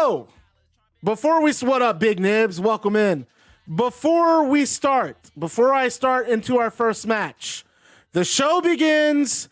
So, what up, Big Nibs? Welcome in. Before I start into our first match, the show begins.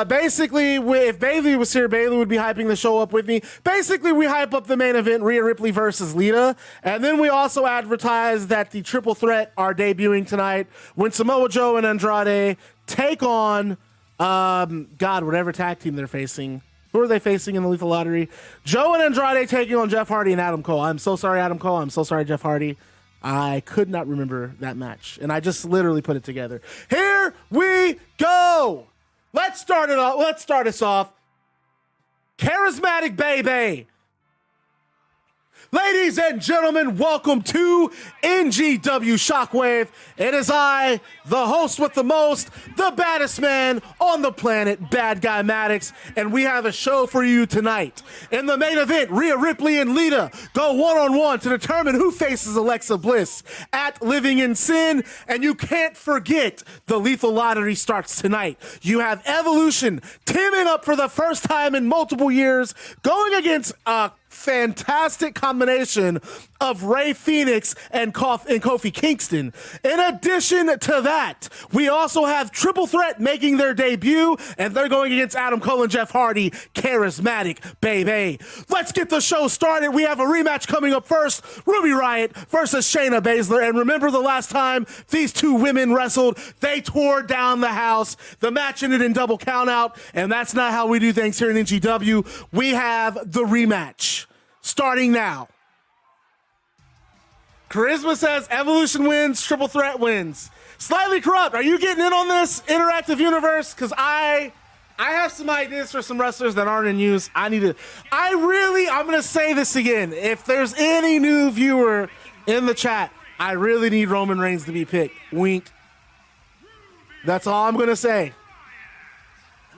Basically, if Bayley was here, Bayley would be hyping the show up with me. Basically, we hype up the main event, Rhea Ripley versus Lita. And then we also advertise that the Triple Threat are debuting tonight when Samoa Joe and Andrade take on, whatever tag team they're facing. Who are they facing in the Lethal Lottery? Joe and Andrade taking on Jeff Hardy and Adam Cole. I'm so sorry, Adam Cole. I'm so sorry, Jeff Hardy. I could not remember that match, and I just literally put it together. Here we go. Let's start us off. Charismatic BAYBAY. Ladies and gentlemen, welcome to NGW Shockwave. It is I, the host with the most, the baddest man on the planet, Bad Guy Maddox, and we have a show for you tonight. In the main event, Rhea Ripley and Lita go one-on-one to determine who faces Alexa Bliss at Living in Sin, and you can't forget the Lethal Lottery starts tonight. You have Evolution teaming up for the first time in multiple years, going against fantastic combination of Rey Fenix and Kofi Kingston. In addition to that, we also have Triple Threat making their debut, and they're going against Adam Cole and Jeff Hardy. Charismatic BAYBAY. Let's get the show started. We have a rematch coming up first. Ruby Riott versus Shayna Baszler. And remember the last time these two women wrestled, they tore down the house. The match ended in double countout, and that's not how we do things here in NGW. We have the rematch starting now. Charisma says Evolution wins, Triple Threat wins. Slightly Corrupt, are you getting in on this interactive universe? Because I have some ideas for some wrestlers that aren't in use. I'm going to say this again. If there's any new viewer in the chat, I really need Roman Reigns to be picked. Wink. That's all I'm going to say.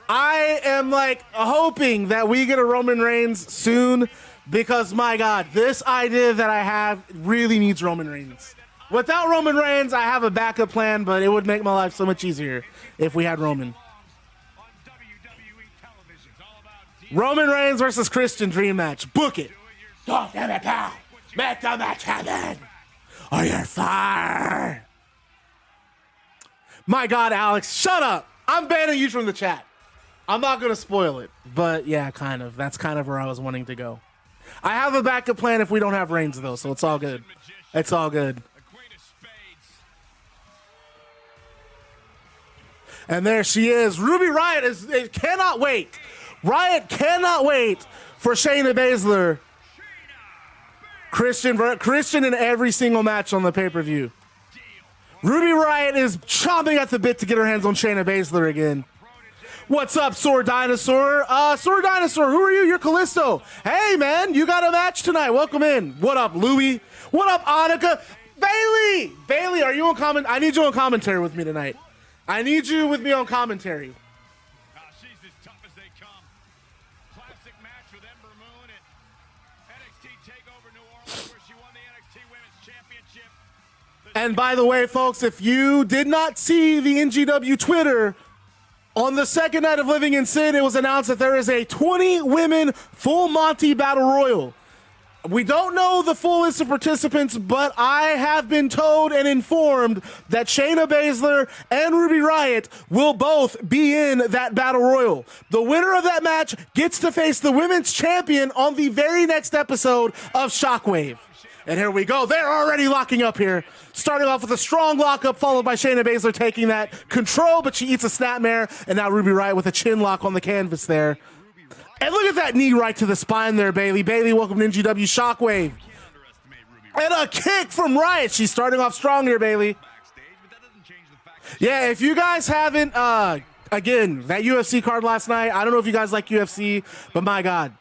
I am hoping that we get a Roman Reigns soon, because, my God, this idea that I have really needs Roman Reigns. Without Roman Reigns, I have a backup plan, but it would make my life so much easier if we had Roman. Roman Reigns versus Christian dream match. Book it. God damn it, pal. Make the match happen, or you're fired. My God, Alex, shut up. I'm banning you from the chat. I'm not going to spoil it, but yeah, kind of. That's kind of where I was wanting to go. I have a backup plan if we don't have Reigns, though, so it's all good. It's all good. And there she is. Ruby Riott cannot wait. Riott cannot wait for Shayna Baszler. Christian in every single match on the pay-per-view. Ruby Riott is chomping at the bit to get her hands on Shayna Baszler again. What's up, Sword Dinosaur? Sword Dinosaur, who are you? You're Kalisto. Hey, man, you got a match tonight. Welcome in. What up, Louie? What up, Annika? Bayley! Bayley, are you on comment? I need you on commentary with me tonight. I need you with me on commentary. She's as tough as they come. Classic match with Ember Moon at NXT TakeOver New Orleans, where she won the NXT Women's Championship. And by the way, folks, if you did not see the NGW Twitter, on the second night of Living in Sin, it was announced that there is a 20 women full Monty Battle Royal. We don't know the full list of participants, but I have been told and informed that Shayna Baszler and Ruby Riott will both be in that Battle Royal. The winner of that match gets to face the women's champion on the very next episode of Shockwave. And here we go. They're already locking up here. Starting off with a strong lockup, followed by Shayna Baszler taking that control, but she eats a snapmare, and now Ruby Riott with a chin lock on the canvas there. And look at that knee right to the spine there, Bayley. Bayley, welcome to NGW Shockwave. And a kick from Riott. She's starting off strong here, Bayley. Yeah, if you guys haven't, again, that UFC card last night, I don't know if you guys like UFC, but my God.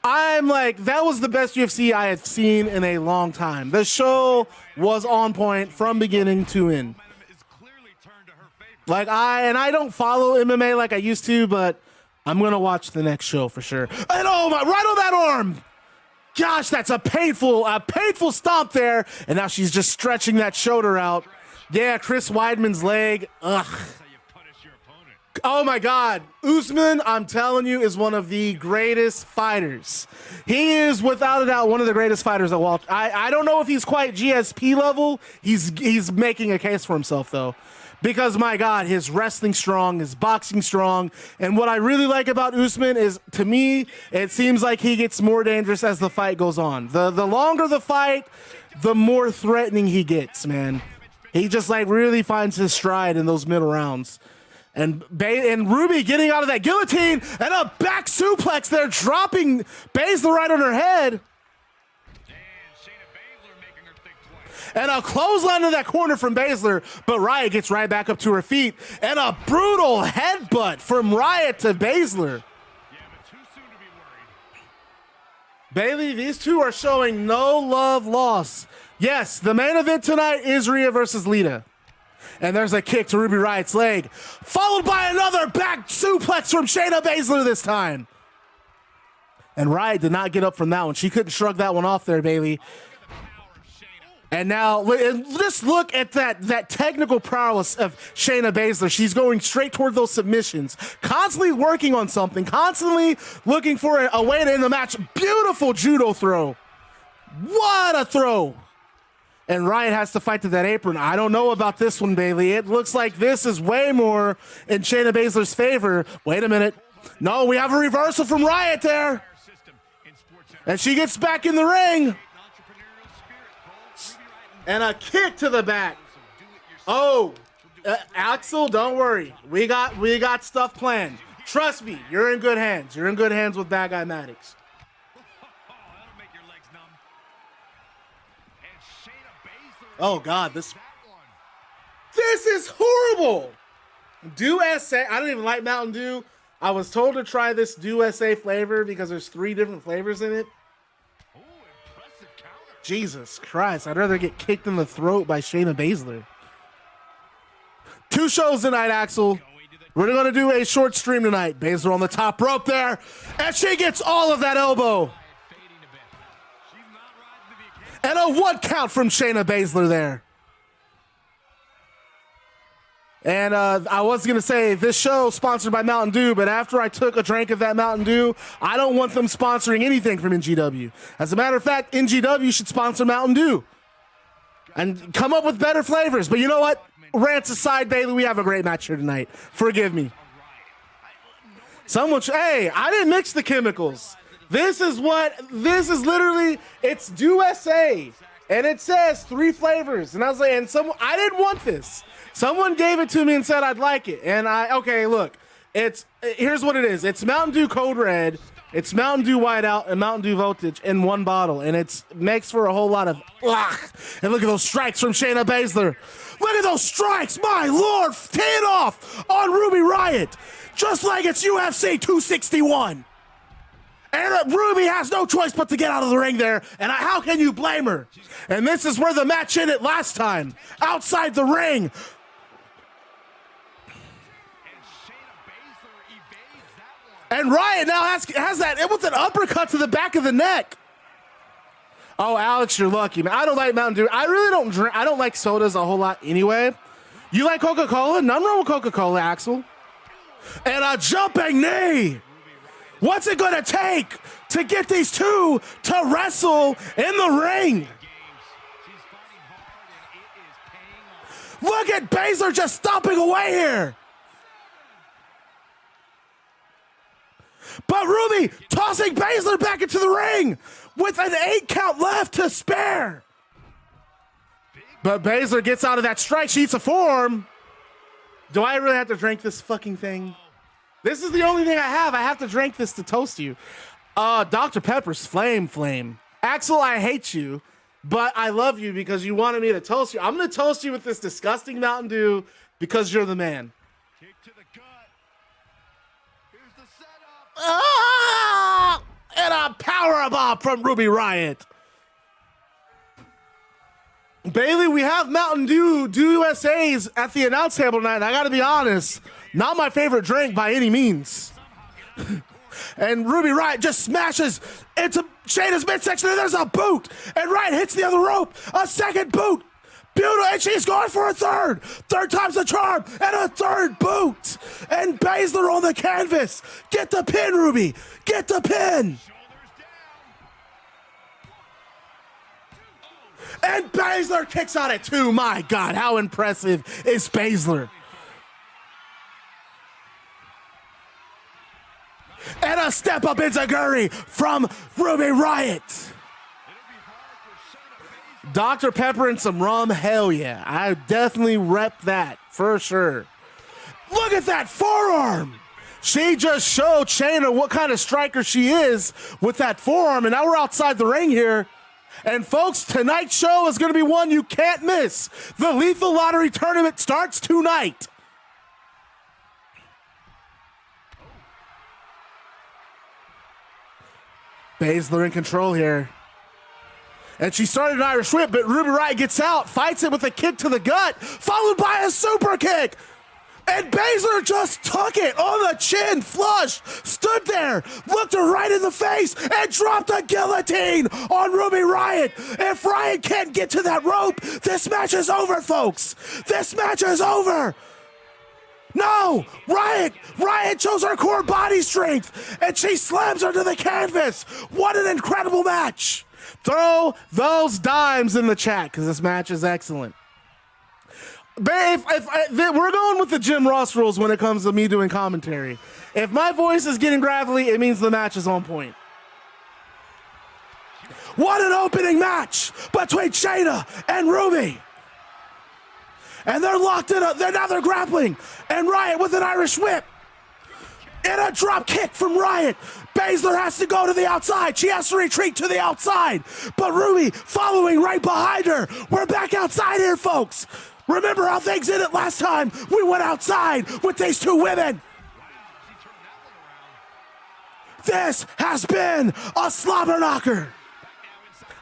That was the best UFC I had seen in a long time. The show was on point from beginning to end. I don't follow MMA like I used to, but I'm going to watch the next show for sure. And oh my, right on that arm. Gosh, that's a painful stomp there. And now she's just stretching that shoulder out. Yeah, Chris Weidman's leg. Ugh. Oh my God. Usman, I'm telling you, is one of the greatest fighters. He is without a doubt one of the greatest fighters at Walt. I don't know if he's quite GSP level. He's making a case for himself though. Because my God, his wrestling strong, his boxing strong. And what I really like about Usman is, to me, it seems like he gets more dangerous as the fight goes on. The longer the fight, the more threatening he gets, man. He just like really finds his stride in those middle rounds. And Ruby getting out of that guillotine and a back suplex there, dropping Baszler right on her head. And a clothesline to that corner from Baszler, but Riott gets right back up to her feet. And a brutal headbutt from Riott to Baszler. Yeah, but too soon to be worried. Bailey, these two are showing no love lost. Yes, the main event tonight is Rhea versus Lita. And there's a kick to Ruby Riott's leg, followed by another back suplex from Shayna Baszler this time. And Riott did not get up from that one. She couldn't shrug that one off there, Bailey. And now, just look at that technical prowess of Shayna Baszler. She's going straight toward those submissions, constantly working on something, constantly looking for a way to end the match. Beautiful judo throw. What a throw. And Riott has to fight to that apron. I don't know about this one, Bailey. It looks like this is way more in Shayna Baszler's favor. Wait a minute. No, we have a reversal from Riott there. And she gets back in the ring. And a kick to the back. Oh, Axel, don't worry. We got stuff planned. Trust me, you're in good hands. You're in good hands with Bad Guy Maddox. Oh God, this is horrible. Dew SA. I don't even like Mountain Dew. I was told to try this Dew SA flavor because there's 3 different flavors in it. Jesus Christ, I'd rather get kicked in the throat by Shayna Baszler. 2 shows tonight, Axel. We're going to do a short stream tonight. Baszler on the top rope there, and she gets all of that elbow. And a 1 count from Shayna Baszler there. And I was going to say, this show sponsored by Mountain Dew, but after I took a drink of that Mountain Dew, I don't want them sponsoring anything from NGW. As a matter of fact, NGW should sponsor Mountain Dew and come up with better flavors. But you know what? Rants aside, Bailey, we have a great match here tonight. Forgive me. Hey, I didn't mix the chemicals. This is literally, it's Dew SA. And it says 3 flavors. And I was like, I didn't want this. Someone gave it to me and said I'd like it. And okay, look, here's what it is. It's Mountain Dew Code Red, it's Mountain Dew Whiteout, and Mountain Dew Voltage in 1 bottle. And it makes for a whole lot of, and look at those strikes from Shayna Baszler. Look at those strikes, my Lord, teeing off on Ruby Riott, just like it's UFC 261. And Ruby has no choice but to get out of the ring there, and how can you blame her? And this is where the match ended last time, outside the ring. And Riott now has that with an uppercut to the back of the neck. Oh, Alex, you're lucky, man. I don't like Mountain Dew. I really don't drink. I don't like sodas a whole lot anyway. You like Coca-Cola? Nothing wrong with Coca-Cola, Axel. And a jumping knee. What's it gonna take to get these two to wrestle in the ring? Look at Baszler just stomping away here. But Ruby tossing Baszler back into the ring with an 8 count left to spare. But Baszler gets out of that strike. She eats a forearm. Do I really have to drink this fucking thing? This is the only thing I have. I have to drink this to toast you. Dr. Pepper's Flame. Axel, I hate you, but I love you because you wanted me to toast you. I'm going to toast you with this disgusting Mountain Dew because you're the man. Kick to the gut. Here's the setup. And a powerbomb from Ruby Riott. Bailey, we have Mountain Dew USA's at the announce table tonight, and I got to be honest, not my favorite drink by any means. And Ruby Riott just smashes into Shayna's midsection, and there's a boot. And Riott hits the other rope. A second boot. Beautiful, and she's going for a third. Third time's the charm, and a third boot. And Baszler on the canvas. Get the pin, Ruby. Get the pin. And Baszler kicks out at 2. My God, how impressive is Baszler? And a step up enziguri from Ruby Riott. Dr. Pepper and some rum, hell yeah. I definitely rep that for sure. Look at that forearm. She just showed Shayna what kind of striker she is with that forearm, and now we're outside the ring here. And folks, tonight's show is going to be one you can't miss. The Lethal Lottery Tournament starts tonight. Baszler in control here. And she started an Irish whip, but Ruby Riott gets out, fights it with a kick to the gut, followed by a super kick. And Baszler just took it on the chin, flush, stood there, looked her right in the face, and dropped a guillotine on Ruby Riott. If Riott can't get to that rope, this match is over, folks. This match is over. No, Riott shows her core body strength, and she slams her to the canvas. What an incredible match. Throw those dimes in the chat, because this match is excellent. But if we're going with the Jim Ross rules when it comes to me doing commentary. If my voice is getting gravelly, it means the match is on point. What an opening match between Shayna and Ruby. And they're locked in, now they're grappling. And Riott with an Irish whip. And a drop kick from Riott. Baszler has to go to the outside. She has to retreat to the outside. But Ruby following right behind her. We're back outside here, folks. Remember how things ended last time? We went outside with these two women. This has been a slobber knocker.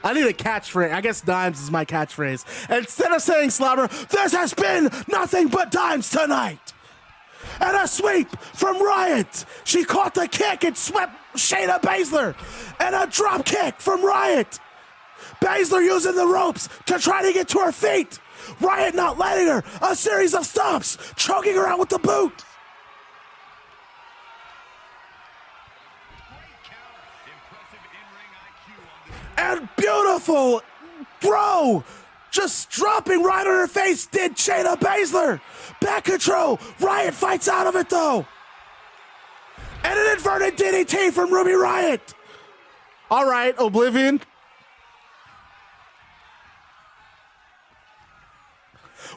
I need a catchphrase. I guess dimes is my catchphrase. Instead of saying slobber, this has been nothing but dimes tonight. And a sweep from Riott. She caught the kick and swept Shayna Baszler. And a drop kick from Riott. Baszler using the ropes to try to get to her feet. Riott not letting her. A series of stomps, choking her out with the boot. And beautiful throw. Just dropping right on her face did Shayna Baszler. Back control. Riott fights out of it though. And an inverted DDT from Ruby Riott. All right, Oblivion.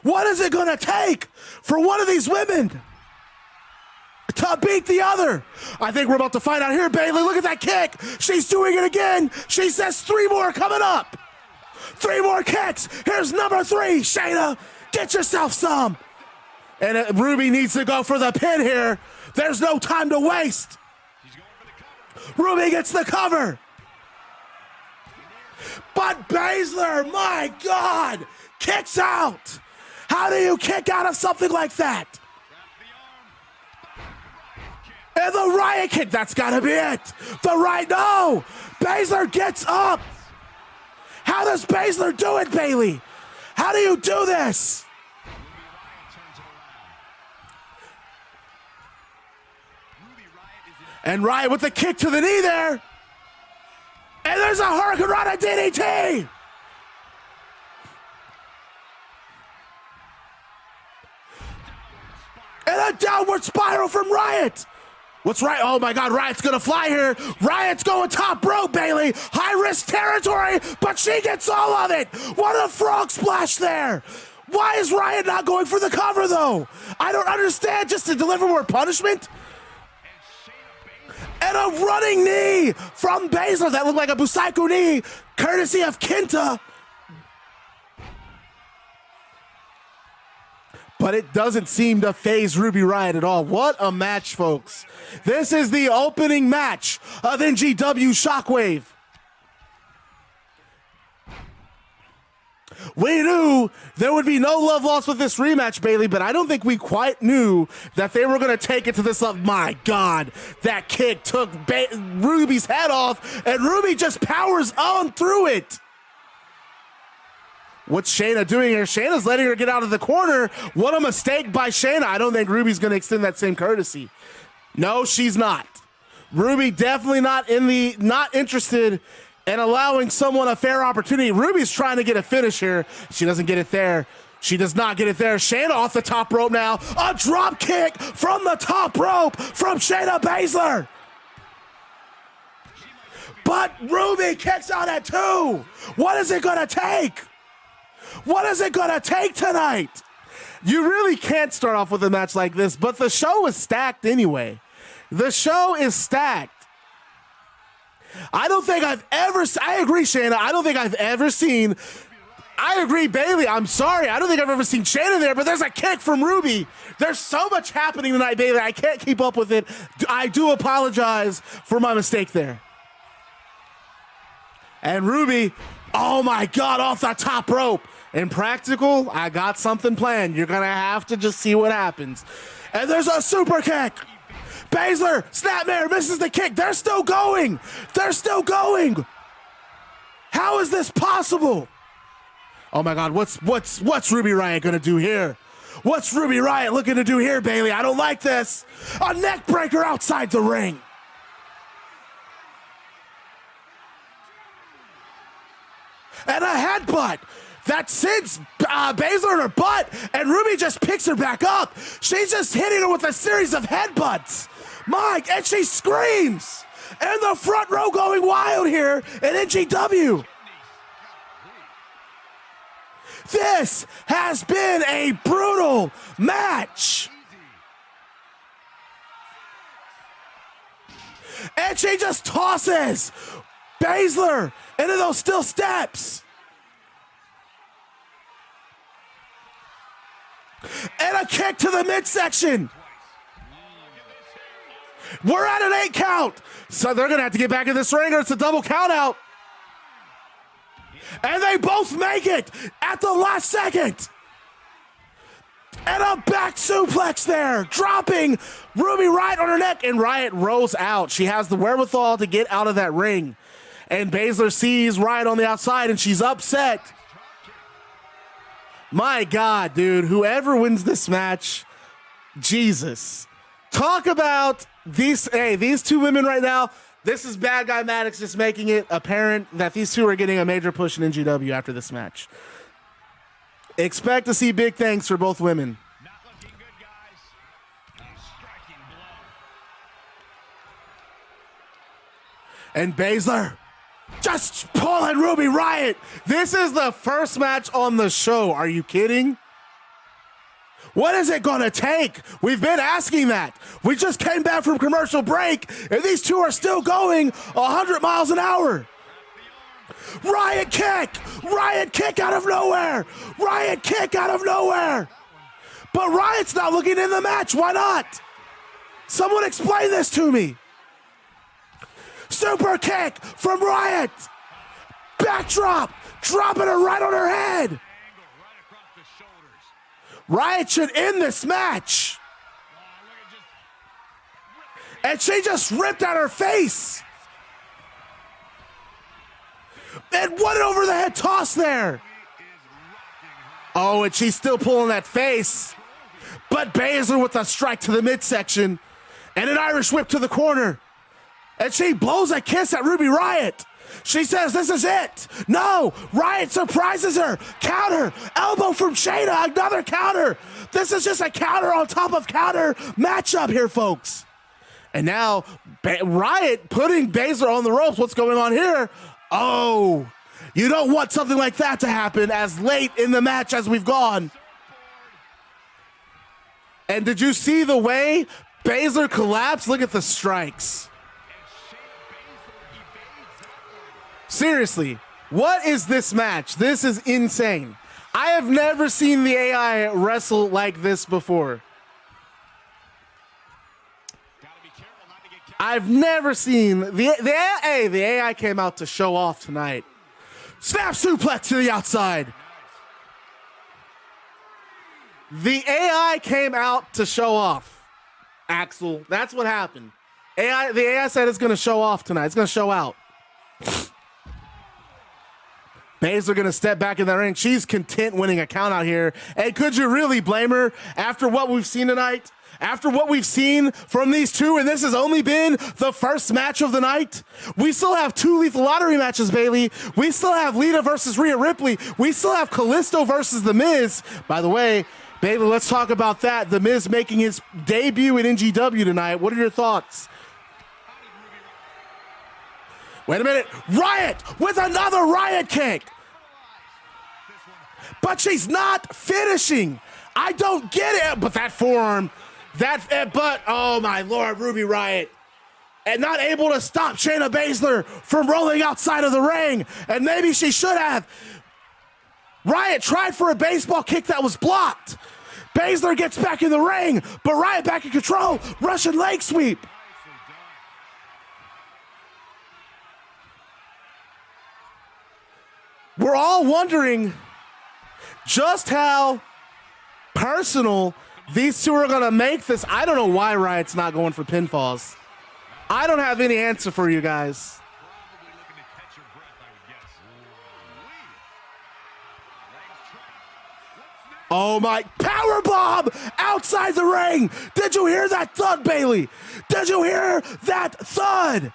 What is it gonna take for one of these women to beat the other? I think we're about to find out here, Bayley. Look at that kick. She's doing it again. She says 3 more coming up. 3 more kicks. Here's number 3, Shayna. Get yourself some. And Ruby needs to go for the pin here. There's no time to waste. Ruby gets the cover. But Baszler, my God, kicks out. How do you kick out of something like that? And the Riott kick, that's gotta be it. The right, no. Baszler gets up. How does Baszler do it, Bayley? How do you do this? And Riott with the kick to the knee there. And there's a Hurricane Rana DDT. And a downward spiral from Riott. What's right? Oh my God, Riott's gonna fly here. Riott's going top rope, Bayley. High risk territory, but she gets all of it. What a frog splash there. Why is Riott not going for the cover though? I don't understand, just to deliver more punishment? And a running knee from Baszler that looked like a Busaiku knee, courtesy of Kenta. But it doesn't seem to faze Ruby Riott at all. What a match, folks. This is the opening match of NGW Shockwave. We knew there would be no love lost with this rematch, Bayley, but I don't think we quite knew that they were going to take it to this level. My God, that kick took Ruby's head off, and Ruby just powers on through it. What's Shayna doing here? Shayna's letting her get out of the corner. What a mistake by Shayna. I don't think Ruby's going to extend that same courtesy. No, she's not. Ruby definitely not interested in allowing someone a fair opportunity. Ruby's trying to get a finish here. She doesn't get it there. She does not get it there. Shayna off the top rope now. A drop kick from the top rope from Shayna Baszler. But Ruby kicks out at 2. What is it going to take? What is it going to take tonight? You really can't start off with a match like this, but the show is stacked anyway. The show is stacked. I agree, Shayna. I don't think I've ever seen, I agree, Bayley. I'm sorry. I don't think I've ever seen Shayna there, but there's a kick from Ruby. There's so much happening tonight, Bayley. I can't keep up with it. I do apologize for my mistake there. And Ruby, oh my God, off the top rope. In Practical, I got something planned. You're going to have to just see what happens. And there's a super kick. Baszler, snapmare, misses the kick. They're still going. They're still going. How is this possible? Oh my God, what's Ruby Riott going to do here? What's Ruby Riott looking to do here, Bayley? I don't like this. A neck breaker outside the ring. And a headbutt that sends Baszler in her butt, and Ruby just picks her back up. She's just hitting her with a series of headbutts. Mike, and she screams. And the front row going wild here at NGW. This has been a brutal match. And she just tosses Baszler into those steel steps. And a kick to the midsection. We're at an 8 count. So they're going to have to get back in this ring or it's a double count out. And they both make it at the last second. And a back suplex there, dropping Ruby Riott on her neck, and Riott rolls out. She has the wherewithal to get out of that ring. And Baszler sees Riott on the outside, and she's upset. My God, dude, whoever wins this match, Jesus. Talk about these two women right now. This is Bad Guy Maddox just making it apparent that these two are getting a major push in NGW after this match. Expect to see big things for both women. Not looking good, guys. A striking blow. And Baszler just pulling Ruby Riott. This is the first match on the show. Are you kidding? What is it going to take? We've been asking that. We just came back from commercial break, and these two are still going 100 miles an hour. Riott kick out of nowhere. Riott kick out of nowhere. But Riott's not looking in the match. Why not? Someone explain this to me. Super kick from Riott. Backdrop, dropping her right on her head. Riott should end this match. And she just ripped out her face. And what an over the head toss there. Oh, and she's still pulling that face. But Baszler with a strike to the midsection and an Irish whip to the corner. And she blows a kiss at Ruby Riott. She says, this is it. No, Riott surprises her. Counter, elbow from Shayna, another counter. This is just a counter on top of counter matchup here, folks. And now Riott putting Baszler on the ropes. What's going on here? Oh, you don't want something like that to happen as late in the match as we've gone. And did you see the way Baszler collapsed? Look at the strikes. Seriously, what is this match? This is insane. I have never seen the AI wrestle like this before. I've never seen the AI came out to show off tonight. Snap suplex to the outside. The AI came out to show off. Axel, that's what happened. The AI said it's going to show off tonight. It's going to show out. Baszler going to step back in the ring. She's content winning a count out here. And could you really blame her after what we've seen tonight? After what we've seen from these two, and this has only been the first match of the night? We still have 2 lethal lottery matches, Bayley. We still have Lita versus Rhea Ripley. We still have Kalisto versus The Miz. By the way, Bayley, let's talk about that. The Miz making his debut in NGW tonight. What are your thoughts? Wait a minute. Riott with another Riott kick. But she's not finishing. I don't get it. But that forearm, but oh my Lord, Ruby Riott. And not able to stop Shayna Baszler from rolling outside of the ring. And maybe she should have. Riott tried for a baseball kick that was blocked. Baszler gets back in the ring, but Riott back in control. Russian leg sweep. We're all wondering just how personal these two are going to make this. I don't know why Riott's not going for pinfalls. I don't have any answer for you guys. Oh my, power bomb outside the ring. Did you hear that thud, Bayley? Did you hear that thud?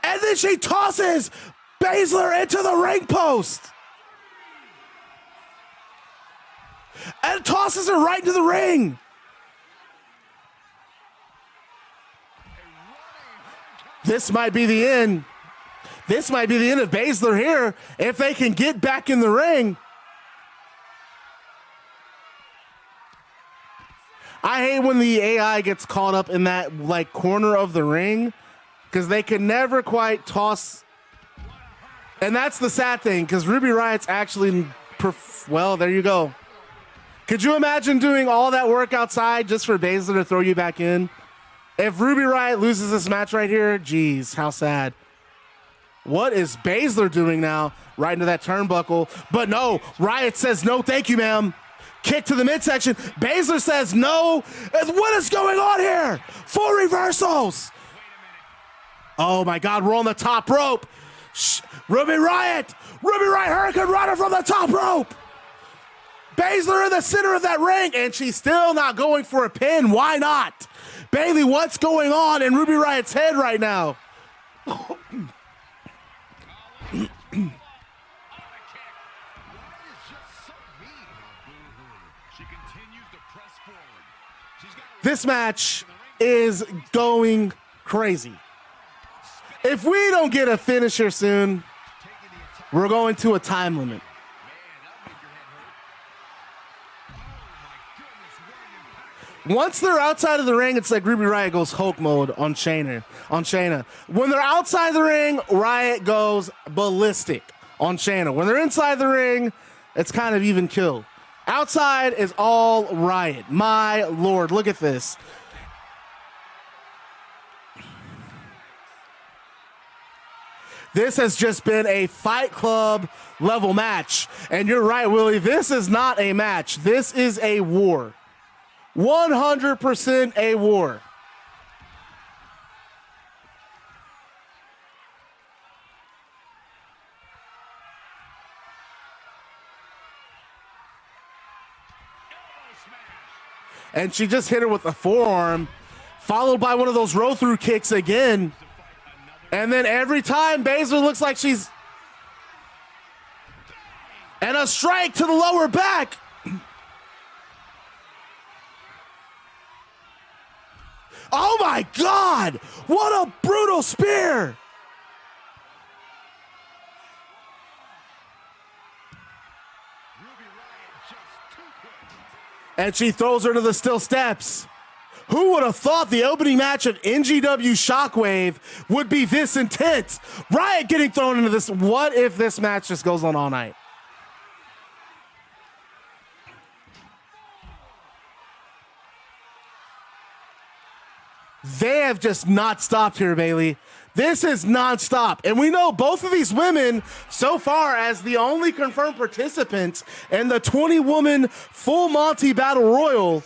And then she tosses Baszler into the ring post. And tosses her right into the ring. This might be the end. This might be the end of Baszler here if they can get back in the ring. I hate when the AI gets caught up in that like corner of the ring because they can never quite toss. And that's the sad thing because Ruby Riott's actually, well, there you go. Could you imagine doing all that work outside just for Baszler to throw you back in? If Ruby Riott loses this match right here, geez, how sad. What is Baszler doing now? Right into that turnbuckle. But no, Riott says, no, thank you, ma'am. Kick to the midsection. Baszler says no. What is going on here? 4 reversals. Oh my God, we're on the top rope. Ruby Riott Hurricane Runner from the top rope. Baszler in the center of that ring, and she's still not going for a pin. Why not? Bayley, what's going on in Ruby Riott's head right now? This match is going crazy. If we don't get a finish here soon, we're going to a time limit. Once they're outside of the ring, it's like Ruby Riott goes Hulk mode on Shayna. When they're outside the ring, Riott goes ballistic on Shayna. When they're inside the ring, it's kind of even kill. Outside is all Riott. My Lord, look at this. This has just been a Fight Club level match. And you're right, Willie, this is not a match. This is a war. 100% a war. And she just hit her with a forearm, followed by one of those roll-through kicks again. And then every time, Baszler looks like she's... And a strike to the lower back. Oh my God! What a brutal spear! And she throws her to the steel steps. Who would have thought the opening match of NGW Shockwave would be this intense? Riott getting thrown into this. What if this match just goes on all night? They have just not stopped here, Bayley. This is non-stop. And we know both of these women so far as the only confirmed participants in the 20-woman Full Monty Battle Royal.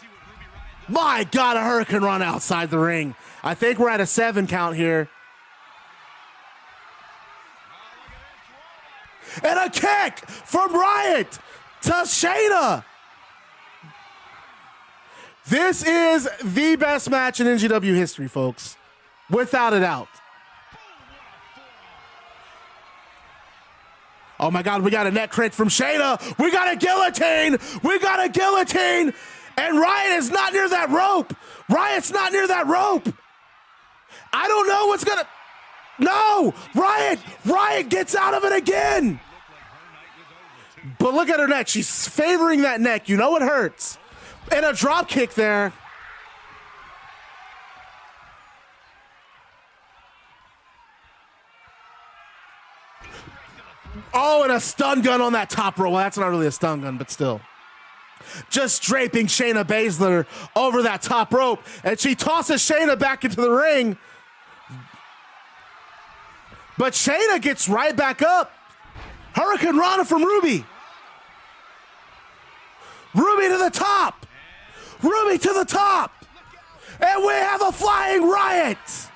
My God, a Hurricane Run outside the ring. I think we're at a 7 count here. And a kick from Riott to Shayna. This is the best match in NGW history, folks. Without a doubt. Oh my God, we got a neck crank from Shayna. We got a guillotine. We got a guillotine. And Riott is not near that rope. Riott's not near that rope. I don't know what's gonna... No! Riott gets out of it again. But look at her neck. She's favoring that neck. You know it hurts. And a drop kick there. Oh, and a stun gun on that top row. Well, that's not really a stun gun, but still. Just draping Shayna Baszler over that top rope. And she tosses Shayna back into the ring. But Shayna gets right back up. Hurricane Rana from Ruby. Ruby to the top. Ruby to the top. And we have a flying Riott.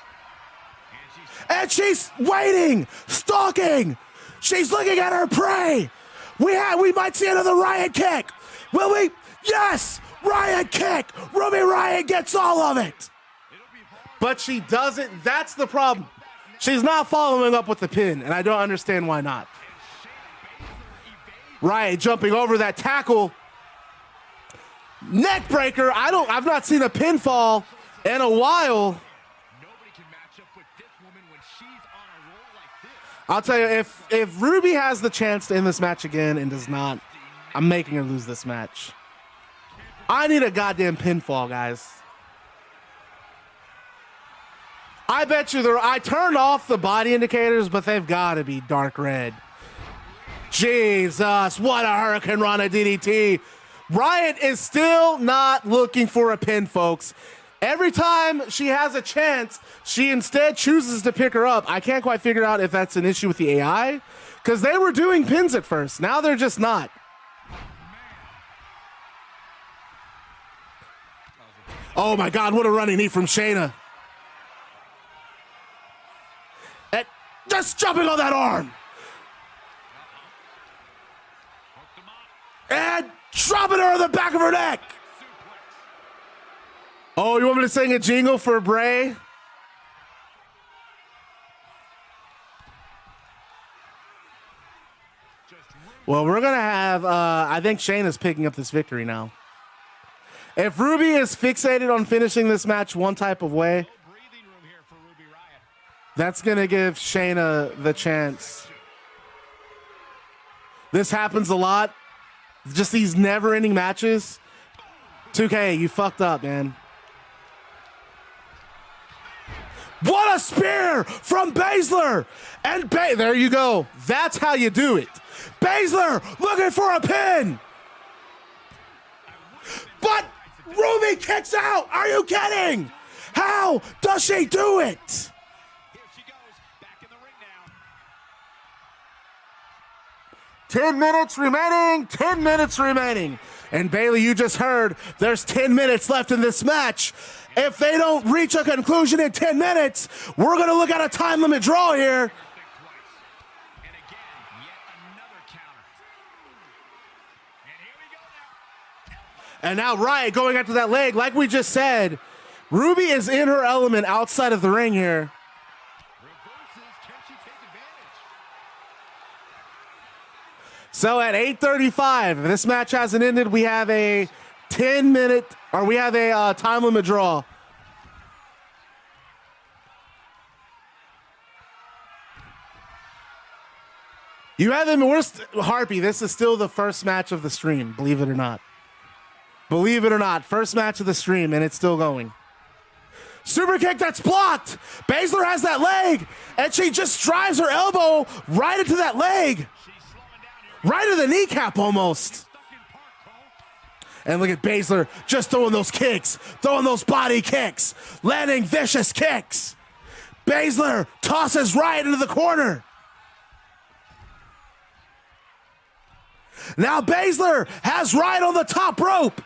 And she's waiting, stalking. She's looking at her prey. We might see another Riott kick. Will we? Yes! Riott kick. Ruby Riott gets all of it. But she doesn't. That's the problem. She's not following up with the pin, and I don't understand why not. Riott jumping over that tackle. Neck breaker. I've not seen a pinfall in a while. Nobody can match up with this woman when she's on a roll like this. I'll tell you, if Ruby has the chance to end this match again and does not, I'm making her lose this match. I need a goddamn pinfall, guys. I bet you I turned off the body indicators, but they've got to be dark red. Jesus, what a Hurricane Rana DDT. Riott is still not looking for a pin, folks. Every time she has a chance, she instead chooses to pick her up. I can't quite figure out if that's an issue with the AI, because they were doing pins at first. Now they're just not. Oh my God, what a running knee from Shayna. And just jumping on that arm. And dropping her on the back of her neck. Oh, you want me to sing a jingle for Bray? Well, we're going to have, I think Shayna's picking up this victory now. If Ruby is fixated on finishing this match one type of way, that's going to give Shayna the chance. This happens a lot. Just these never-ending matches. 2K, you fucked up, man. What a spear from Baszler! And there you go. That's how you do it. Baszler looking for a pin. But Ruby kicks out. Are you kidding? How does she do it? Here she goes, back in the ring now. 10 minutes remaining, 10 minutes remaining. And Bayley, you just heard there's 10 minutes left in this match. If they don't reach a conclusion in 10 minutes, we're going to look at a time limit draw here. And again, yet another counter. And here we go now. And now Riott going after that leg. Like we just said, Ruby is in her element outside of the ring here. Reverses, can she take advantage? So at 8:35, if this match hasn't ended, we have a 10-minute, or we have a time limit draw. You have them, Harpy, this is still the first match of the stream, believe it or not. Believe it or not, first match of the stream, and it's still going. Super kick that's blocked. Baszler has that leg, and she just drives her elbow right into that leg. Right to the kneecap almost. And look at Baszler just throwing those kicks, throwing those body kicks, landing vicious kicks. Baszler tosses Riott into the corner. Now Baszler has Riott on the top rope.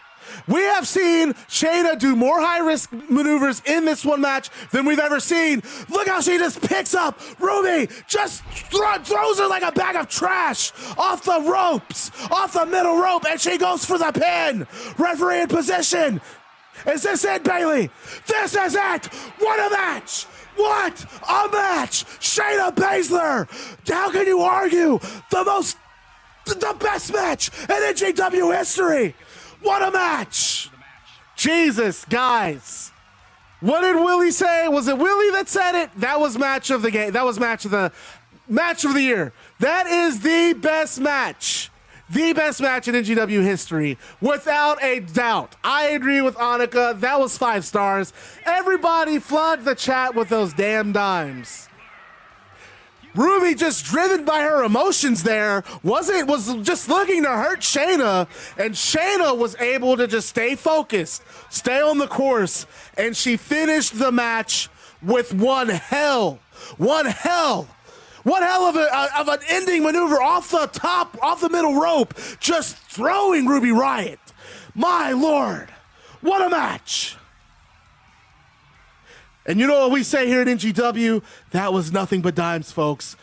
We have seen Shayna do more high-risk maneuvers in this one match than we've ever seen. Look how she just picks up Ruby, just throws her like a bag of trash off the ropes, off the middle rope, and she goes for the pin. Referee in position. Is this it, Bayley? This is it. What a match. What a match. Shayna Baszler. How can you argue the best match in NGW history? What a match. Jesus, guys. What did Willie say? Was it Willie that said it? That was match of the game. That was match of the year. That is the best match. The best match in NGW history, without a doubt. I agree with Annika. That was 5 stars. Everybody flood the chat with those damn dimes. Ruby, just driven by her emotions there, was just looking to hurt Shayna, and Shayna was able to just stay focused, stay on the course, and she finished the match with one hell of an ending maneuver off the middle rope, just throwing Ruby Riott. My Lord, what a match. And you know what we say here at NGW? That was nothing but dimes, folks.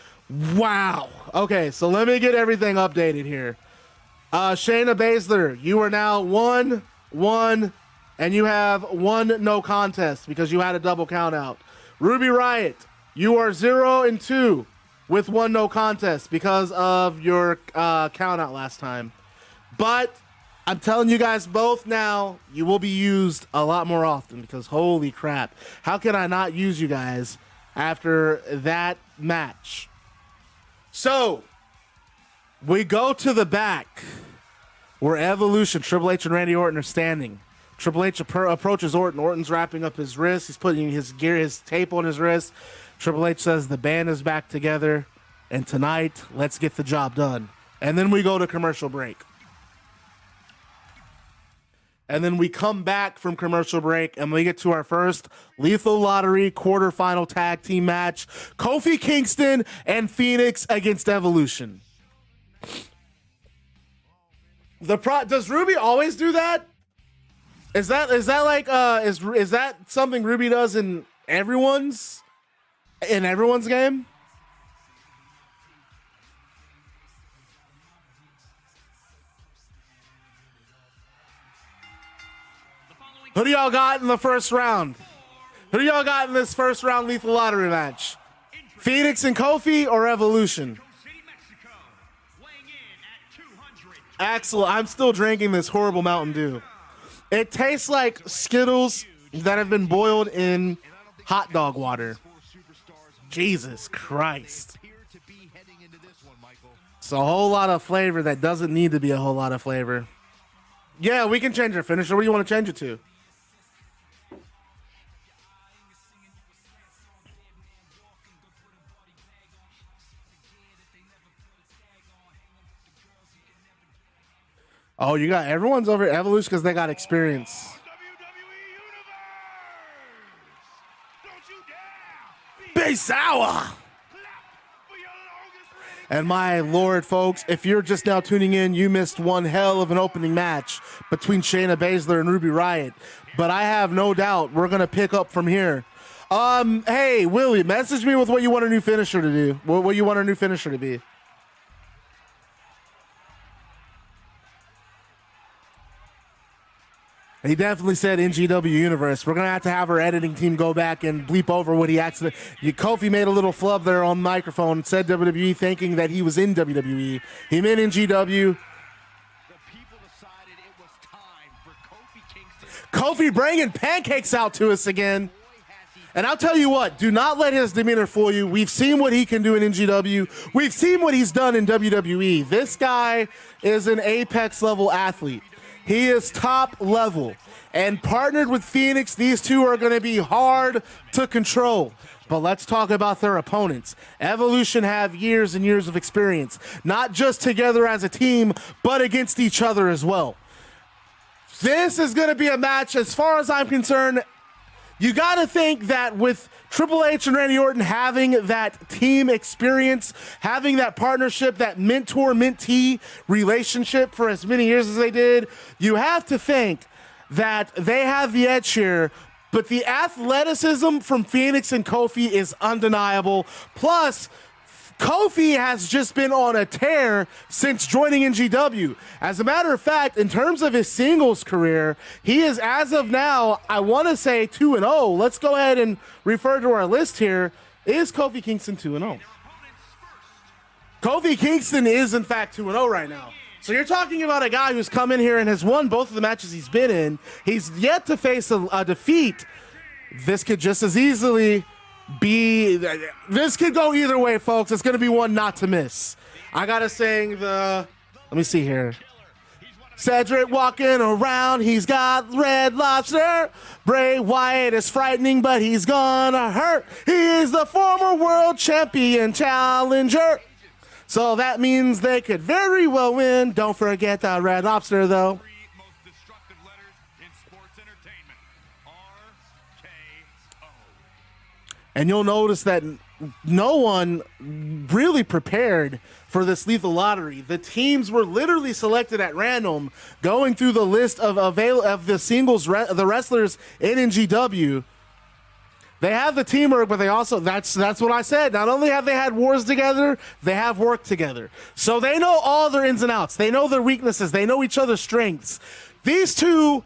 Wow. Okay, so let me get everything updated here. Shayna Baszler, you are now 1-1, and you have 1 no contest because you had a double count out. Ruby Riott, you are 0-2 with 1 no contest because of your count out last time. But I'm telling you guys both now, you will be used a lot more often because holy crap. How can I not use you guys after that match? So, we go to the back where Evolution, Triple H and Randy Orton are standing. Triple H approaches Orton. Orton's wrapping up his wrist. He's putting his tape on his wrist. Triple H says the band is back together, and tonight, let's get the job done. And then we go to commercial break. And then we come back from commercial break and we get to our first Lethal Lottery quarterfinal tag team match. Kofi Kingston and Fenix against Evolution. Does Ruby always do that? Is that something Ruby does in everyone's game? Who do y'all got in the first round? Who do y'all got in this first round Lethal Lottery match? Fenix and Kofi or Evolution? Axel, I'm still drinking this horrible Mountain Dew. It tastes like Skittles that have been boiled in hot dog water. Jesus Christ. It's a whole lot of flavor that doesn't need to be a whole lot of flavor. Yeah, we can change our finisher. What do you want to change it to? Oh, you got everyone's over at Evolution because they got experience. Be sour. And my Lord, folks, if you're just now tuning in, you missed one hell of an opening match between Shayna Baszler and Ruby Riott. But I have no doubt we're going to pick up from here. Hey, Willie, message me with what you want a new finisher to do. What you want a new finisher to be. He definitely said NGW Universe. We're going to have our editing team go back and bleep over what he accidentally... Kofi made a little flub there on the microphone, said WWE thinking that he was in WWE. He meant NGW. The people decided it was time for Kofi Kingston. Kofi bringing pancakes out to us again. And I'll tell you what, do not let his demeanor fool you. We've seen what he can do in NGW. We've seen what he's done in WWE. This guy is an Apex level athlete. He is top level, and partnered with Fenix, these two are going to be hard to control. But let's talk about their opponents. Evolution have years and years of experience, not just together as a team, but against each other as well. This is going to be a match, as far as I'm concerned, you got to think that with Triple H and Randy Orton having that team experience, having that partnership, that mentor-mentee relationship for as many years as they did, you have to think that they have the edge here, but the athleticism from Fenix and Kofi is undeniable. Plus, Kofi has just been on a tear since joining NGW. As a matter of fact, in terms of his singles career, he is, as of now, I want to say 2-0. Let's go ahead and refer to our list here. Is Kofi Kingston 2-0? Kofi Kingston is, in fact, 2-0 right now. So you're talking about a guy who's come in here and has won both of the matches he's been in. He's yet to face a defeat. This could just as easily be, this could go either way, folks. It's going to be one not to miss. I got to sing let me see here. Cedric walking around, he's got Red Lobster. Bray Wyatt is frightening, but he's gonna hurt. He is the former world champion challenger. So that means they could very well win. Don't forget that Red Lobster, though. And you'll notice that no one really prepared for this lethal lottery. The teams were literally selected at random, going through the list of the singles, the wrestlers in NGW. They have the teamwork, but they also, that's what I said. Not only have they had wars together, they have worked together. So they know all their ins and outs. They know their weaknesses. They know each other's strengths. These two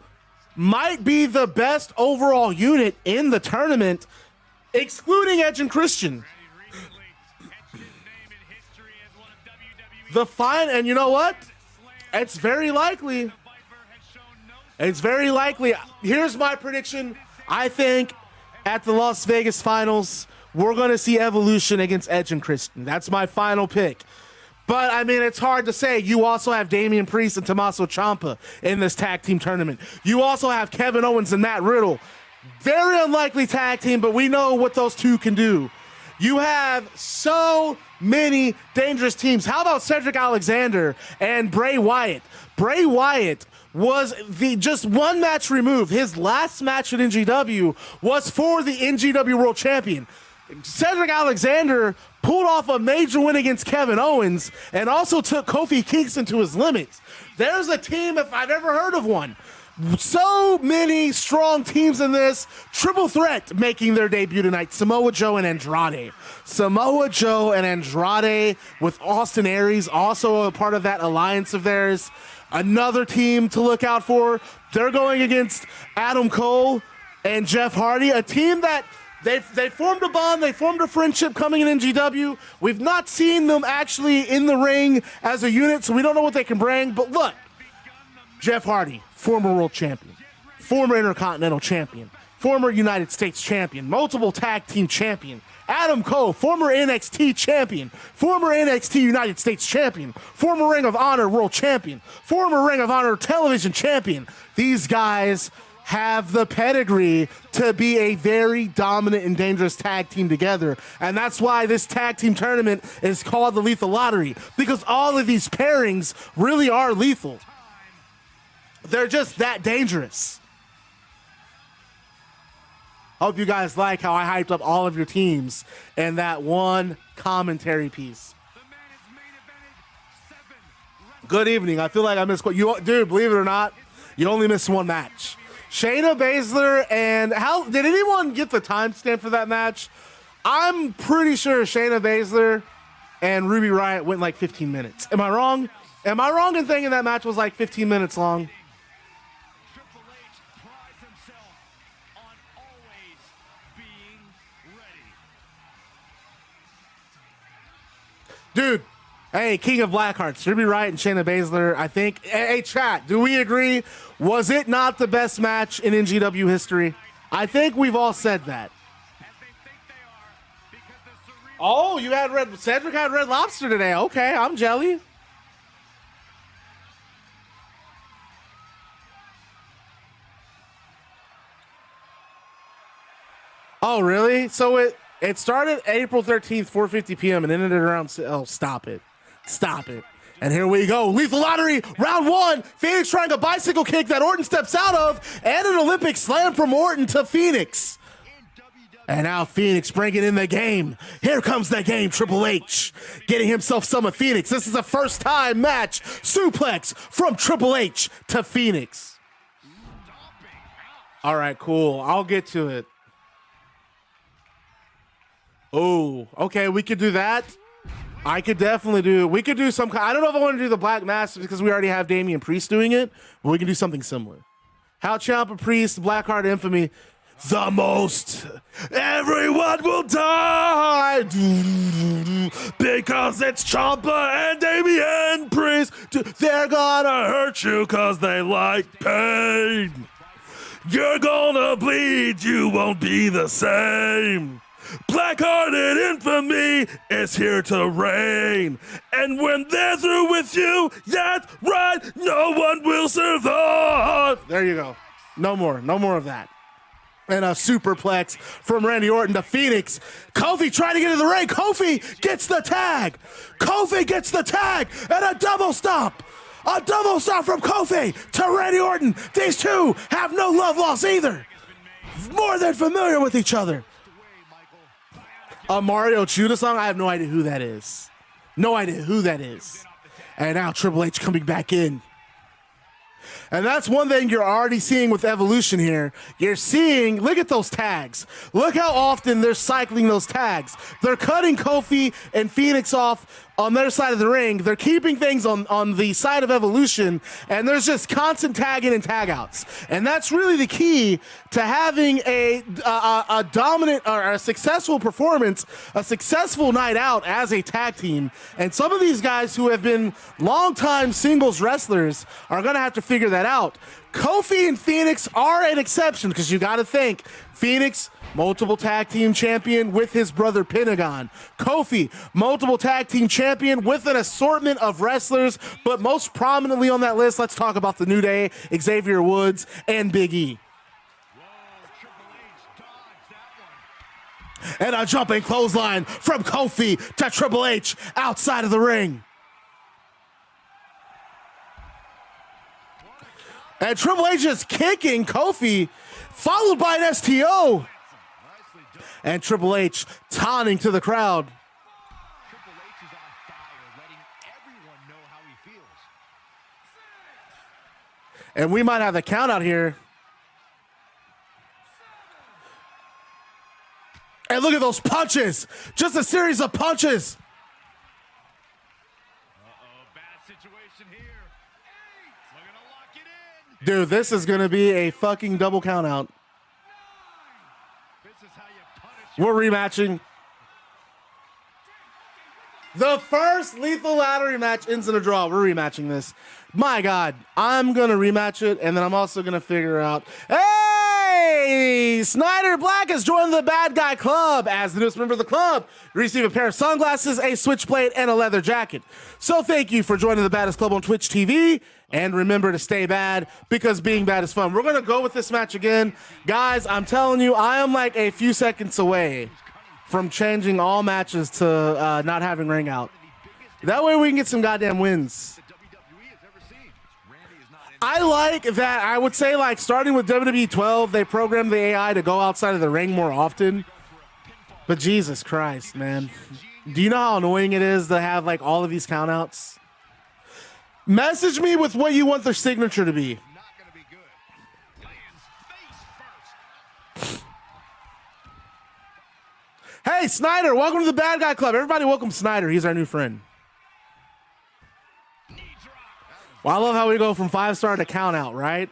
might be the best overall unit in the tournament, excluding Edge and Christian. And you know what? It's very likely. Here's my prediction. I think at the Las Vegas finals, we're going to see Evolution against Edge and Christian. That's my final pick. But, I mean, it's hard to say. You also have Damian Priest and Tommaso Ciampa in this tag team tournament. You also have Kevin Owens and Matt Riddle. Very unlikely tag team, but we know what those two can do. You have so many dangerous teams. How about Cedric Alexander and Bray Wyatt? Bray Wyatt was just one match removed. His last match at NGW was for the NGW World Champion. Cedric Alexander pulled off a major win against Kevin Owens and also took Kofi Kingston to his limits. There's a team, if I've ever heard of one. So many strong teams in this. Triple threat making their debut tonight. Samoa Joe and Andrade. Samoa Joe and Andrade with Austin Aries, also a part of that alliance of theirs. Another team to look out for. They're going against Adam Cole and Jeff Hardy, a team that they formed a bond, they formed a friendship coming in NGW. We've not seen them actually in the ring as a unit, so we don't know what they can bring. But look, Jeff Hardy, former world champion, former Intercontinental champion, former United States champion, multiple tag team champion. Adam Cole, former NXT champion, former NXT United States champion, former Ring of Honor world champion, former Ring of Honor television champion. These guys have the pedigree to be a very dominant and dangerous tag team together. And that's why this tag team tournament is called the Lethal Lottery, because all of these pairings really are lethal. They're just that dangerous. Hope you guys like how I hyped up all of your teams in that one commentary piece. Good evening. I feel like I missed you, dude. Believe it or not, you only missed one match. Shayna Baszler and did anyone get the timestamp for that match? I'm pretty sure Shayna Baszler and Ruby Riott went like 15 minutes. Am I wrong? Am I wrong in thinking that match was like 15 minutes long? Dude, hey, King of Blackhearts, Ruby Riott and Shayna Baszler, I think. Hey, chat, do we agree? Was it not the best match in NGW history? I think we've all said that. Oh, you had Cedric had Red Lobster today. Okay, I'm jelly. Oh, really? So it started April 13th, 4:50 p.m. and ended around, stop it. And here we go. Lethal Lottery, round one. Fenix trying a bicycle kick that Orton steps out of, and an Olympic slam from Orton to Fenix. And now Fenix bringing in the game. Here comes the game, Triple H. Getting himself some of Fenix. This is a first-time match. Suplex from Triple H to Fenix. All right, cool. I'll get to it. Oh, okay, we could do that. I could definitely do. We could do some. I don't know if I want to do the Black Mass because we already have Damian Priest doing it, but we can do something similar. How Ciampa, Priest, Blackheart, Infamy, the most. Everyone will die because it's Ciampa and Damian Priest. They're gonna hurt you because they like pain. You're gonna bleed. You won't be the same. Black-hearted infamy is here to reign. And when they're through with you, that's right, no one will survive. There you go. No more of that. And a superplex from Randy Orton to Phoenix. Kofi trying to get in the ring. Kofi gets the tag. Kofi gets the tag and a double stomp. A double stomp from Kofi to Randy Orton. These two have no love lost either. More than familiar with each other. A Mario Chuda song? I have no idea who that is. No idea who that is. And now Triple H coming back in. And that's one thing you're already seeing with Evolution here. You're seeing, look at those tags. Look how often they're cycling those tags. They're cutting Kofi and Phoenix off on their side of the ring. They're keeping things on the side of Evolution, and there's just constant tagging and tag outs. And that's really the key to having a dominant or a successful performance, a successful night out as a tag team. And some of these guys who have been longtime singles wrestlers are going to have to figure that out. Kofi and Phoenix are an exception because you got to think Phoenix, multiple tag team champion with his brother Pentagon. Kofi, multiple tag team champion with an assortment of wrestlers, but most prominently on that list, let's talk about the New Day, Xavier Woods, and Big E. And a jumping clothesline from Kofi to Triple H outside of the ring. And Triple H is kicking Kofi, followed by an STO. And Triple H taunting to the crowd. Triple H is on fire, letting everyone know how he feels. And we might have the count out here. And look at those punches. Just a series of punches. Bad situation here. Looking to lock it in. Dude, this is going to be a fucking double count out. This is how you punish. We're rematching. The first Lethal Ladder match ends in a draw. We're rematching this. My God, I'm going to rematch it, and then I'm also going to figure out, hey, Snyder Black has joined the Bad Guy Club. As the newest member of the club, you receive a pair of sunglasses, a switchblade, and a leather jacket. So thank you for joining the Baddest Club on Twitch TV, and remember to stay bad, because being bad is fun. We're going to go with this match again. Guys, I'm telling you, I am like a few seconds away from changing all matches to not having ring out. That way we can get some goddamn wins. I like that. I would say, like, starting with WWE 12, they programmed the AI to go outside of the ring more often. But Jesus Christ, man. Do you know how annoying it is to have, like, all of these countouts? Message me with what you want their signature to be. Hey, Snyder, welcome to the Bad Guy Club. Everybody welcome Snyder. He's our new friend. Well, I love how we go from 5-star to count out, right?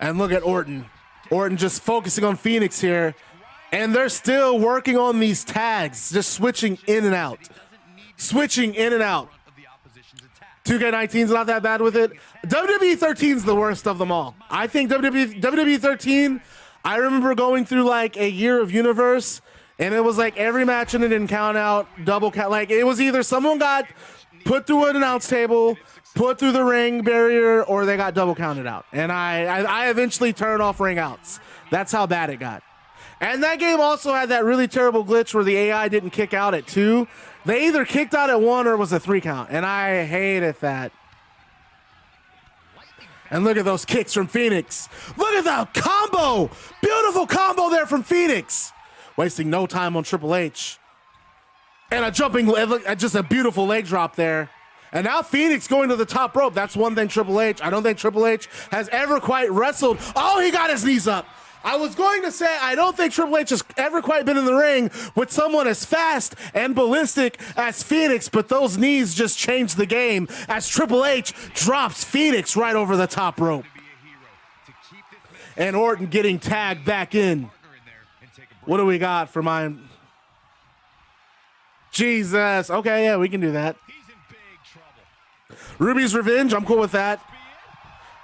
And look at Orton. Orton just focusing on Phoenix here. And they're still working on these tags, just switching in and out. Switching in and out. 2K19's not that bad with it. WWE 13's the worst of them all. I think WWE 13, I remember going through like a year of Universe, and it was like every match and it didn't count out, double count. Like it was either someone got put through an announce table, put through the ring barrier, or they got double counted out. And I eventually turned off ring outs. That's how bad it got. And that game also had that really terrible glitch where the AI didn't kick out at 2. They either kicked out at 1 or it was a 3 count. And I hated that. And look at those kicks from Phoenix. Look at that combo. Beautiful combo there from Phoenix. Wasting no time on Triple H. And a jumping, just a beautiful leg drop there. And now Phoenix going to the top rope. That's one thing Triple H. I don't think Triple H has ever quite wrestled. Oh, he got his knees up. I was going to say, I don't think Triple H has ever quite been in the ring with someone as fast and ballistic as Phoenix, but those knees just changed the game as Triple H drops Phoenix right over the top rope. And Orton getting tagged back in. What do we got for mine? Jesus. Okay, yeah, we can do that. Ruby's Revenge, I'm cool with that.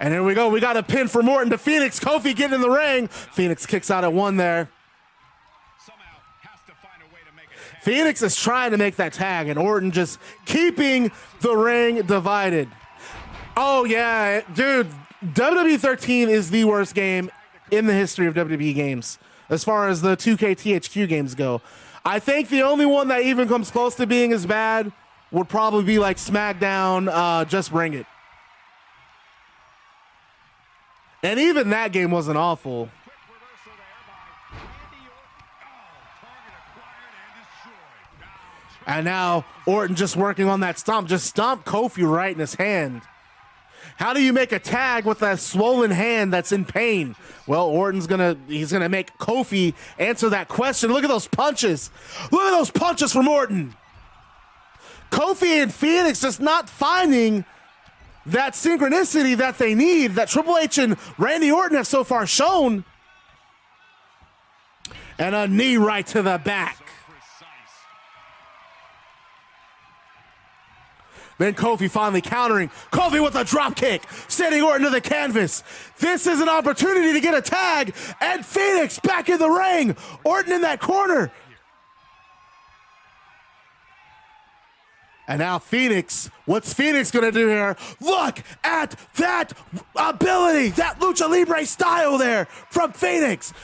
And here we go. We got a pin from Orton to Phoenix. Kofi getting in the ring. Phoenix kicks out at one there. Phoenix is trying to make that tag, and Orton just keeping the ring divided. Oh, yeah. Dude, WWE 13 is the worst game in the history of WWE games as far as the 2K THQ games go. I think the only one that even comes close to being as bad would probably be like SmackDown, Just Bring It. And even that game wasn't awful. And now Orton just working on that stomp. Just stomp Kofi right in his hand. How do you make a tag with that swollen hand that's in pain? Well, Orton's he's gonna make Kofi answer that question. Look at those punches. Look at those punches from Orton. Kofi and Phoenix just not finding that synchronicity that they need, that Triple H and Randy Orton have so far shown. And a knee right to the back. Then Kofi finally countering. Kofi with a drop kick, sending Orton to the canvas. This is an opportunity to get a tag, and Phoenix back in the ring. Orton in that corner. And now Phoenix, what's Phoenix gonna do here? Look at that ability, that Lucha Libre style there from Phoenix.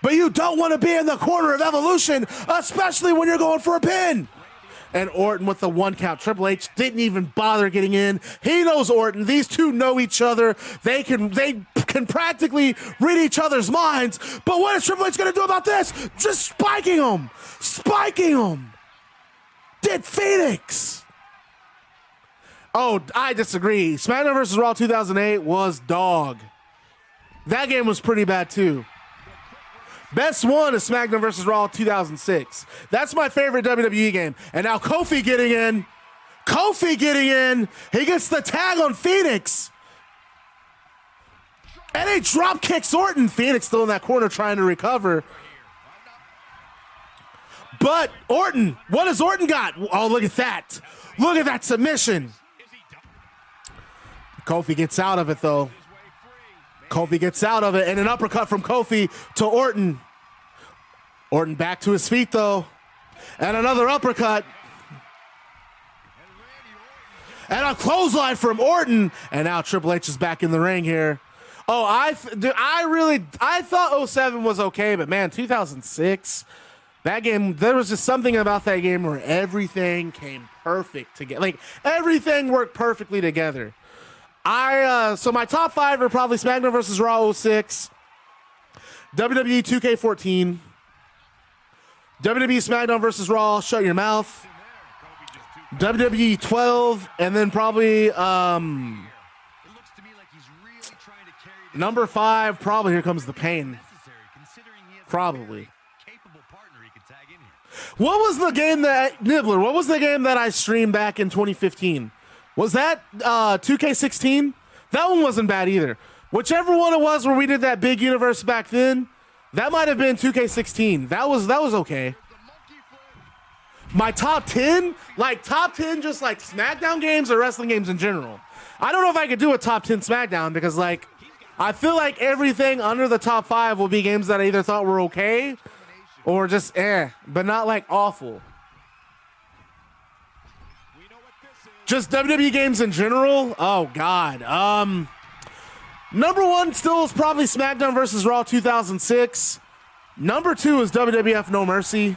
But you don't want to be in the corner of Evolution, especially when you're going for a pin. And Orton with the 1 count. Triple H didn't even bother getting in. He knows Orton. These two know each other. They can practically read each other's minds. But what is Triple H gonna do about this? Just spiking him. Spiking him. Did Phoenix. Oh, I disagree. SmackDown vs. Raw 2008 was dog. That game was pretty bad too. Best one is SmackDown vs. Raw 2006. That's my favorite WWE game. And now Kofi getting in. Kofi getting in. He gets the tag on Phoenix. And he drop kicks Orton. Phoenix still in that corner trying to recover. But Orton, what has Orton got? Oh, look at that. Look at that submission. Kofi gets out of it, though. Kofi gets out of it, and an uppercut from Kofi to Orton. Orton back to his feet, though. And another uppercut. And a clothesline from Orton. And now Triple H is back in the ring here. Oh, I thought 07 was okay, but man, 2006, that game, there was just something about that game where everything came perfect together. Like, everything worked perfectly together. So my top 5 are probably SmackDown vs. Raw 06, WWE 2K14, WWE SmackDown vs. Raw Shut Your Mouth, WWE 12, and then probably number 5, probably Here Comes the Pain. Probably. What was the game that Nibbler? What was the game that I streamed back in 2015? Was that 2K16? That one wasn't bad either. Whichever one it was where we did that big universe back then, that might have been 2K16. That was okay. My top 10, just like SmackDown games or wrestling games in general. I don't know if I could do a top 10 SmackDown because like I feel like everything under the top 5 will be games that I either thought were okay or just but not like awful. Just WWE games in general? Oh, God. Number 1 still is probably SmackDown vs. Raw 2006. Number 2 is WWF No Mercy.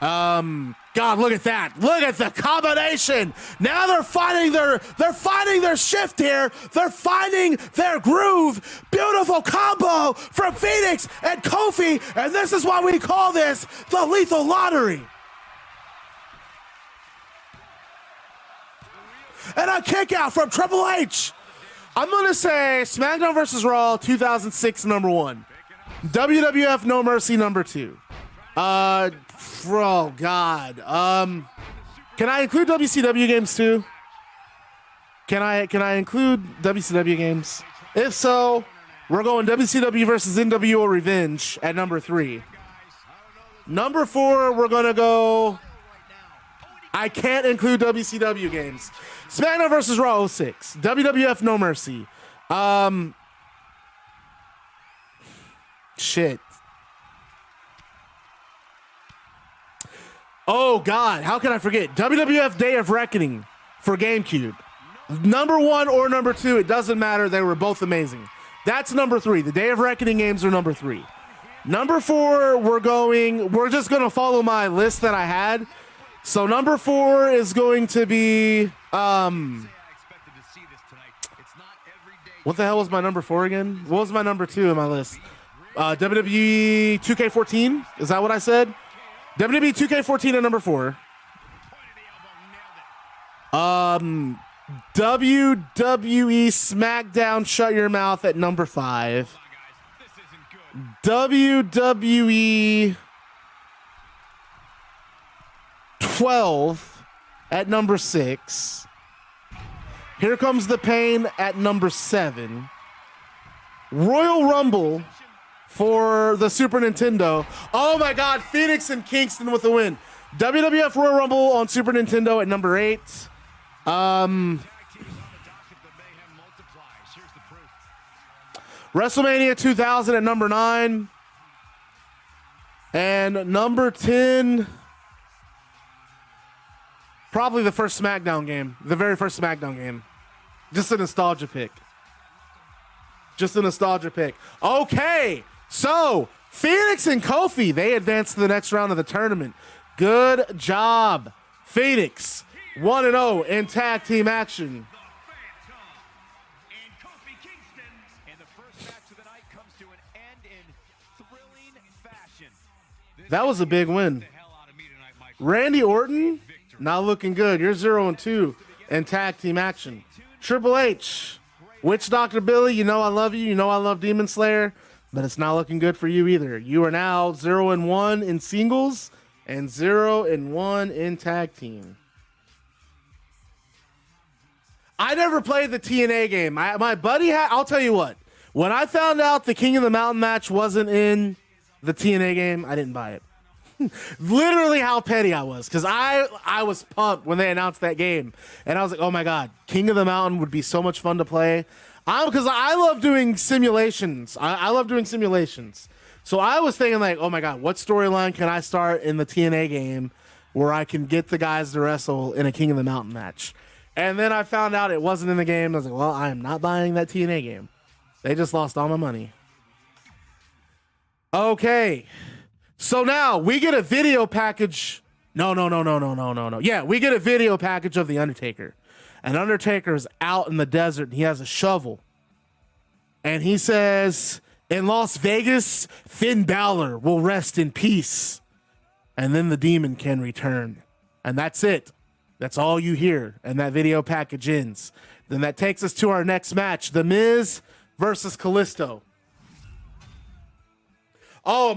God, look at that. Look at the combination. Now they're finding their shift here. They're finding their groove. Beautiful combo from Phoenix and Kofi. And this is why we call this the Lethal Lottery. and a kick out from Triple H. I'm going to say SmackDown vs. Raw 2006 number 1. WWF No Mercy number 2. Oh God. Can I include WCW games too? Can I include WCW games? If so, we're going WCW versus NWO Revenge at number 3. Number 4, we're gonna go. I can't include WCW games. SmackDown vs. Raw 06. WWF No Mercy. Shit. Oh God, how can I forget? WWF Day of Reckoning for GameCube. Number 1 or number 2, it doesn't matter. They were both amazing. That's number 3. The Day of Reckoning games are number 3. Number 4, we're just gonna follow my list that I had. So number 4 is going to be what the hell was my number 4 again? What was my number 2 in my list? WWE 2K14? Is that what I said? WWE 2K14 at number 4. WWE SmackDown Shut Your Mouth at number 5. WWE 12 at number 6. Here Comes the Pain at number 7. Royal Rumble for the Super Nintendo. Oh my God, Phoenix and Kingston with the win. WWF Royal Rumble on Super Nintendo at number 8. WrestleMania 2000 at number 9. And number 10, probably the first SmackDown game. The very first SmackDown game. Just a nostalgia pick. Okay, so Phoenix and Kofi, they advanced to the next round of the tournament. Good job, Phoenix. 1-0 in tag team action. That was a big win. Randy Orton, not looking good. You're 0-2 in tag team action. Triple H, Witch Dr. Billy, you know I love you. You know I love Demon Slayer, but it's not looking good for you either. You are now 0-1 in singles and 0-1 in tag team. I never played the TNA game. My buddy had. I'll tell you what. When I found out the King of the Mountain match wasn't in the TNA game, I didn't buy it. Literally how petty I was, because I was pumped when they announced that game, and I was like, oh my God, King of the Mountain would be so much fun to play. Because I love doing simulations. I love doing simulations. So I was thinking like, oh my God, what storyline can I start in the TNA game where I can get the guys to wrestle in a King of the Mountain match? And then I found out it wasn't in the game. I was like, well, I am not buying that TNA game. They just lost all my money. Okay. So now we get a video package. No. Yeah, we get a video package of The Undertaker. And Undertaker is out in the desert and he has a shovel. And he says, in Las Vegas, Finn Balor will rest in peace. And then the demon can return. And that's it. That's all you hear. And that video package ends. Then that takes us to our next match. The Miz versus Kalisto. Oh,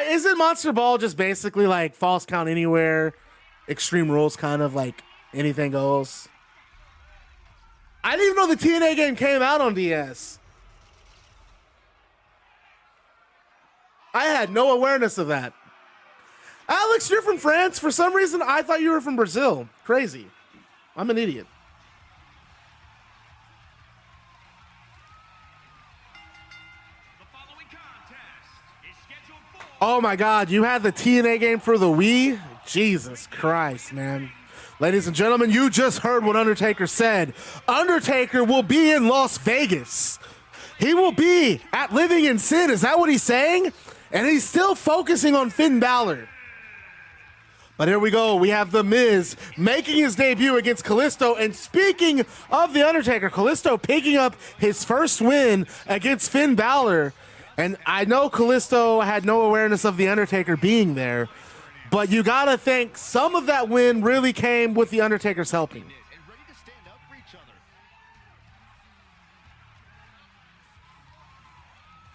isn't Monster Ball just basically like Falls Count Anywhere, Extreme Rules, kind of like anything goes? I didn't even know the TNA game came out on DS. I had no awareness of that. Alex, you're from France. For some reason, I thought you were from Brazil. Crazy. I'm an idiot. Oh my God, you had the TNA game for the Wii? Jesus Christ, man. Ladies and gentlemen, you just heard what Undertaker said. Undertaker will be in Las Vegas. He will be at Living in Sin. Is that what he's saying? And he's still focusing on Finn Balor. But here we go. We have The Miz making his debut against Kalisto. And speaking of The Undertaker, Kalisto picking up his first win against Finn Balor. And I know Kalisto had no awareness of The Undertaker being there, but you gotta think some of that win really came with The Undertaker's helping.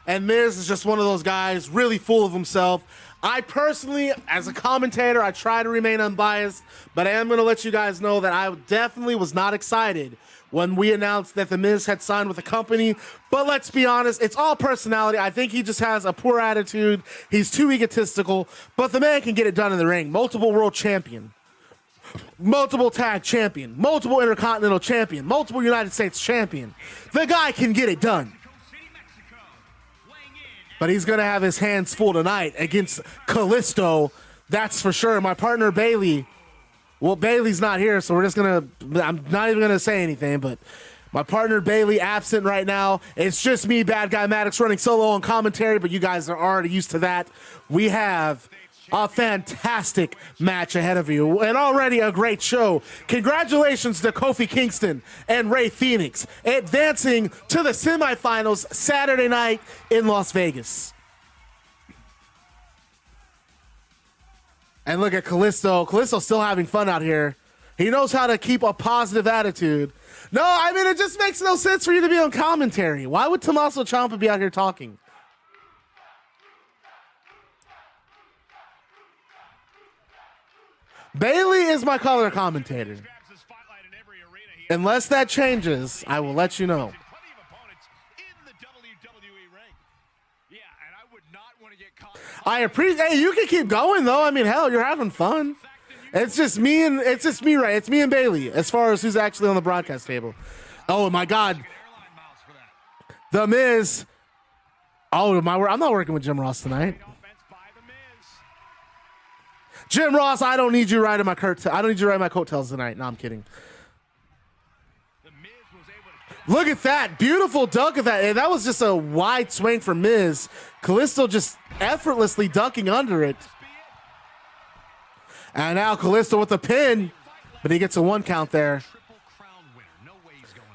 And Miz is just one of those guys, really full of himself. I personally, as a commentator, I try to remain unbiased, but I am going to let you guys know that I definitely was not excited when we announced that The Miz had signed with the company. But let's be honest, it's all personality. I think he just has a poor attitude. He's too egotistical, but the man can get it done in the ring. Multiple world champion, multiple tag champion, multiple intercontinental champion, multiple United States champion. The guy can get it done. But he's going to have his hands full tonight against Kalisto. That's for sure. My partner, Bayley. Well, Bayley's not here, so we're just going to... I'm not even going to say anything, but my partner, Bayley, absent right now. It's just me, Bad Guy Maddox, running solo on commentary, but you guys are already used to that. We have a fantastic match ahead of you, and already a great show. Congratulations to Kofi Kingston and Rey Fenix advancing to the semifinals Saturday night in Las Vegas. And look at Kalisto. Kalisto's still having fun out here. He knows how to keep a positive attitude. No, I mean, it just makes no sense for you to be on commentary. Why would Tommaso Ciampa be out here talking? Bayley is my color commentator. Unless that changes, I will let you know. I appreciate. Hey, you can keep going though. I mean, hell, you're having fun. It's just me, right? It's me and Bayley as far as who's actually on the broadcast table. Oh my God, The Miz. Oh, I'm not working with Jim Ross tonight. Jim Ross, I don't need you riding my coattails tonight. No, I'm kidding. Look at that. Beautiful dunk of that. And that was just a wide swing for Miz. Kalisto just effortlessly dunking under it. And now Kalisto with the pin, but he gets a 1 count there.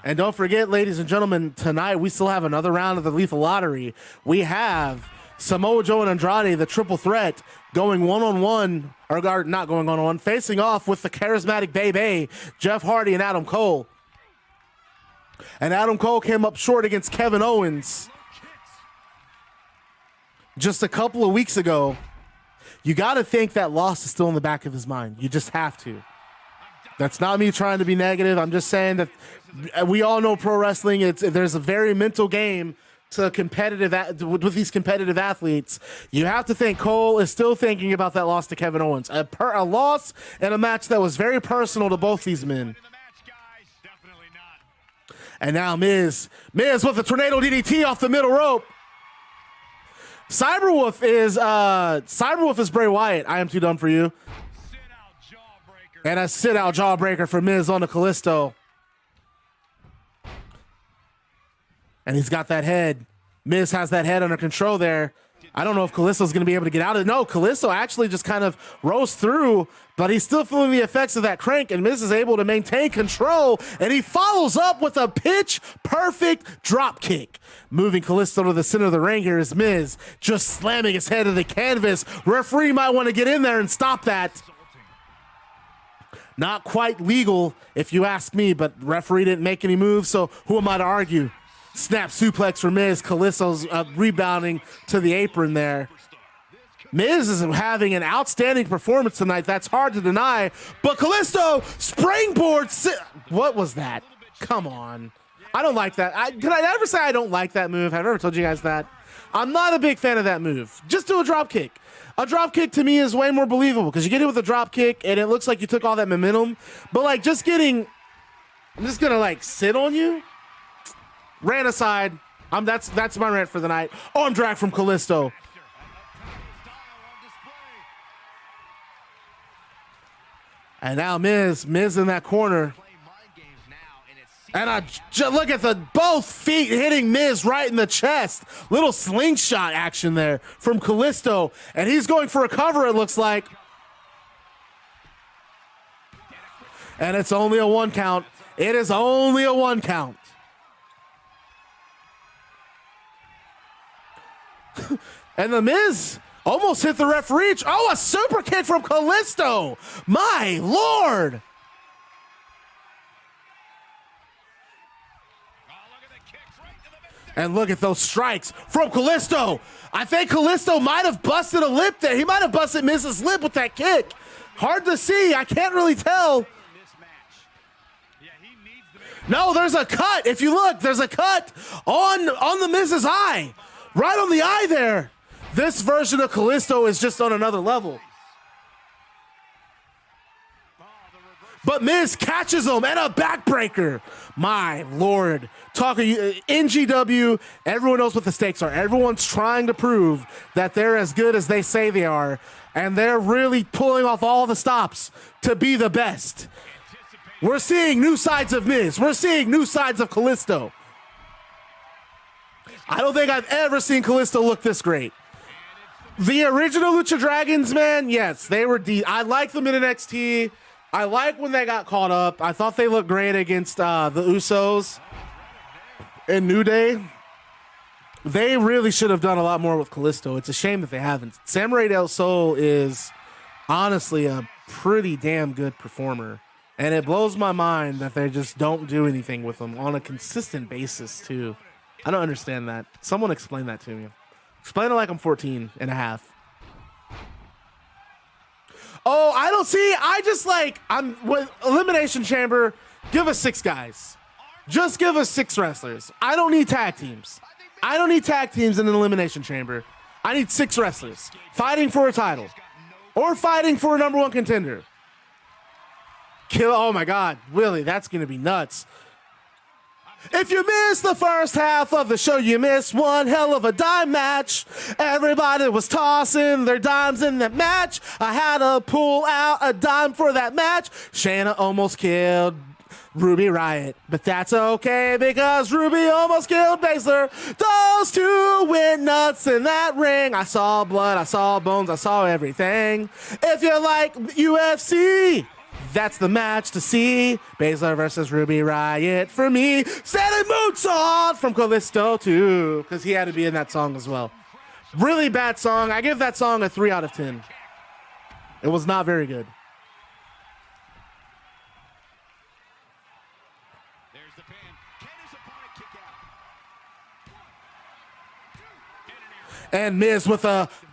And don't forget, ladies and gentlemen, tonight we still have another round of the Lethal Lottery. We have Samoa Joe and Andrade, the triple threat, going one-on-one, or not going one-on-one, facing off with the charismatic BAYBAY, Jeff Hardy and Adam Cole. And Adam Cole came up short against Kevin Owens just a couple of weeks ago. You got to think that loss is still in the back of his mind. You just have to. That's not me trying to be negative. I'm just saying that we all know pro wrestling. There's a very mental game to with these competitive athletes. You have to think Cole is still thinking about that loss to Kevin Owens. A loss in a match that was very personal to both these men. And now Miz with the tornado DDT off the middle rope. Cyberwolf is Bray Wyatt. I am too dumb for you. And a sit-out jawbreaker for Miz on the Kalisto. And he's got that head. Miz has that head under control there. I don't know if Kalisto's going to be able to get out of it. No, Kalisto actually just kind of rose through, but he's still feeling the effects of that crank, and Miz is able to maintain control, and he follows up with a pitch-perfect drop kick. Moving Kalisto to the center of the ring here is Miz, just slamming his head to the canvas. Referee might want to get in there and stop that. Not quite legal, if you ask me, but referee didn't make any moves, so who am I to argue? Snap suplex for Miz. Kalisto's rebounding to the apron there. Miz is having an outstanding performance tonight. That's hard to deny. But Kalisto springboard. What was that? Come on. I don't like that. Did I ever say I don't like that move? Have I ever told you guys that? I'm not a big fan of that move. Just do a drop kick. A drop kick to me is way more believable because you get it with a drop kick and it looks like you took all that momentum. But like just getting, I'm just gonna like sit on you. Rant aside, that's my rant for the night. Arm drag from Kalisto. And now Miz in that corner. And look at both feet hitting Miz right in the chest. Little slingshot action there from Kalisto. And he's going for a cover, it looks like. And it's only a 1 count. It is only a 1 count. And the Miz almost hit the referee. Oh, a super kick from Kalisto. My Lord. And look at those strikes from Kalisto. I think Kalisto might have busted a lip there. He might have busted Miz's lip with that kick. Hard to see. I can't really tell. No, there's a cut. If you look, there's a cut on the Miz's eye. Right on the eye there. This version of Kalisto is just on another level. But Miz catches him and a backbreaker. My Lord. Talking NGW, everyone knows what the stakes are. Everyone's trying to prove that they're as good as they say they are. And they're really pulling off all the stops to be the best. We're seeing new sides of Miz. We're seeing new sides of Kalisto. I don't think I've ever seen Kalisto look this great. The original Lucha Dragons, man, yes, they were I like them in NXT. I like when they got caught up. I thought they looked great against the Usos in New Day. They really should have done a lot more with Kalisto. It's a shame that they haven't. Samurai Del Sol is honestly a pretty damn good performer. And it blows my mind that they just don't do anything with him on a consistent basis, too. I don't understand that. Someone explain that to me. Explain it like I'm 14 and a half. Oh, I don't see. I just I'm with Elimination Chamber. Give us 6 guys. Just give us 6 wrestlers. I don't need tag teams. I don't need tag teams in an Elimination Chamber. I need 6 wrestlers fighting for a title or fighting for a #1 contender. Oh my God, Willie, that's going to be nuts. If you missed the first half of the show, you missed one hell of a dime match. Everybody was tossing their dimes in that match. I had to pull out a dime for that match. Shayna almost killed Ruby Riott, but that's okay because Ruby almost killed Baszler. Those two went nuts in that ring. I saw blood, I saw bones, I saw everything. If you like UFC, that's the match to see. Baszler versus Ruby Riott for me. Standing moonsault from Kalisto too, because he had to be in that song as well. Really bad song. I give that song a 3 out of 10. It was not very good. There's the pin. Can his opponent kick out? And Miz with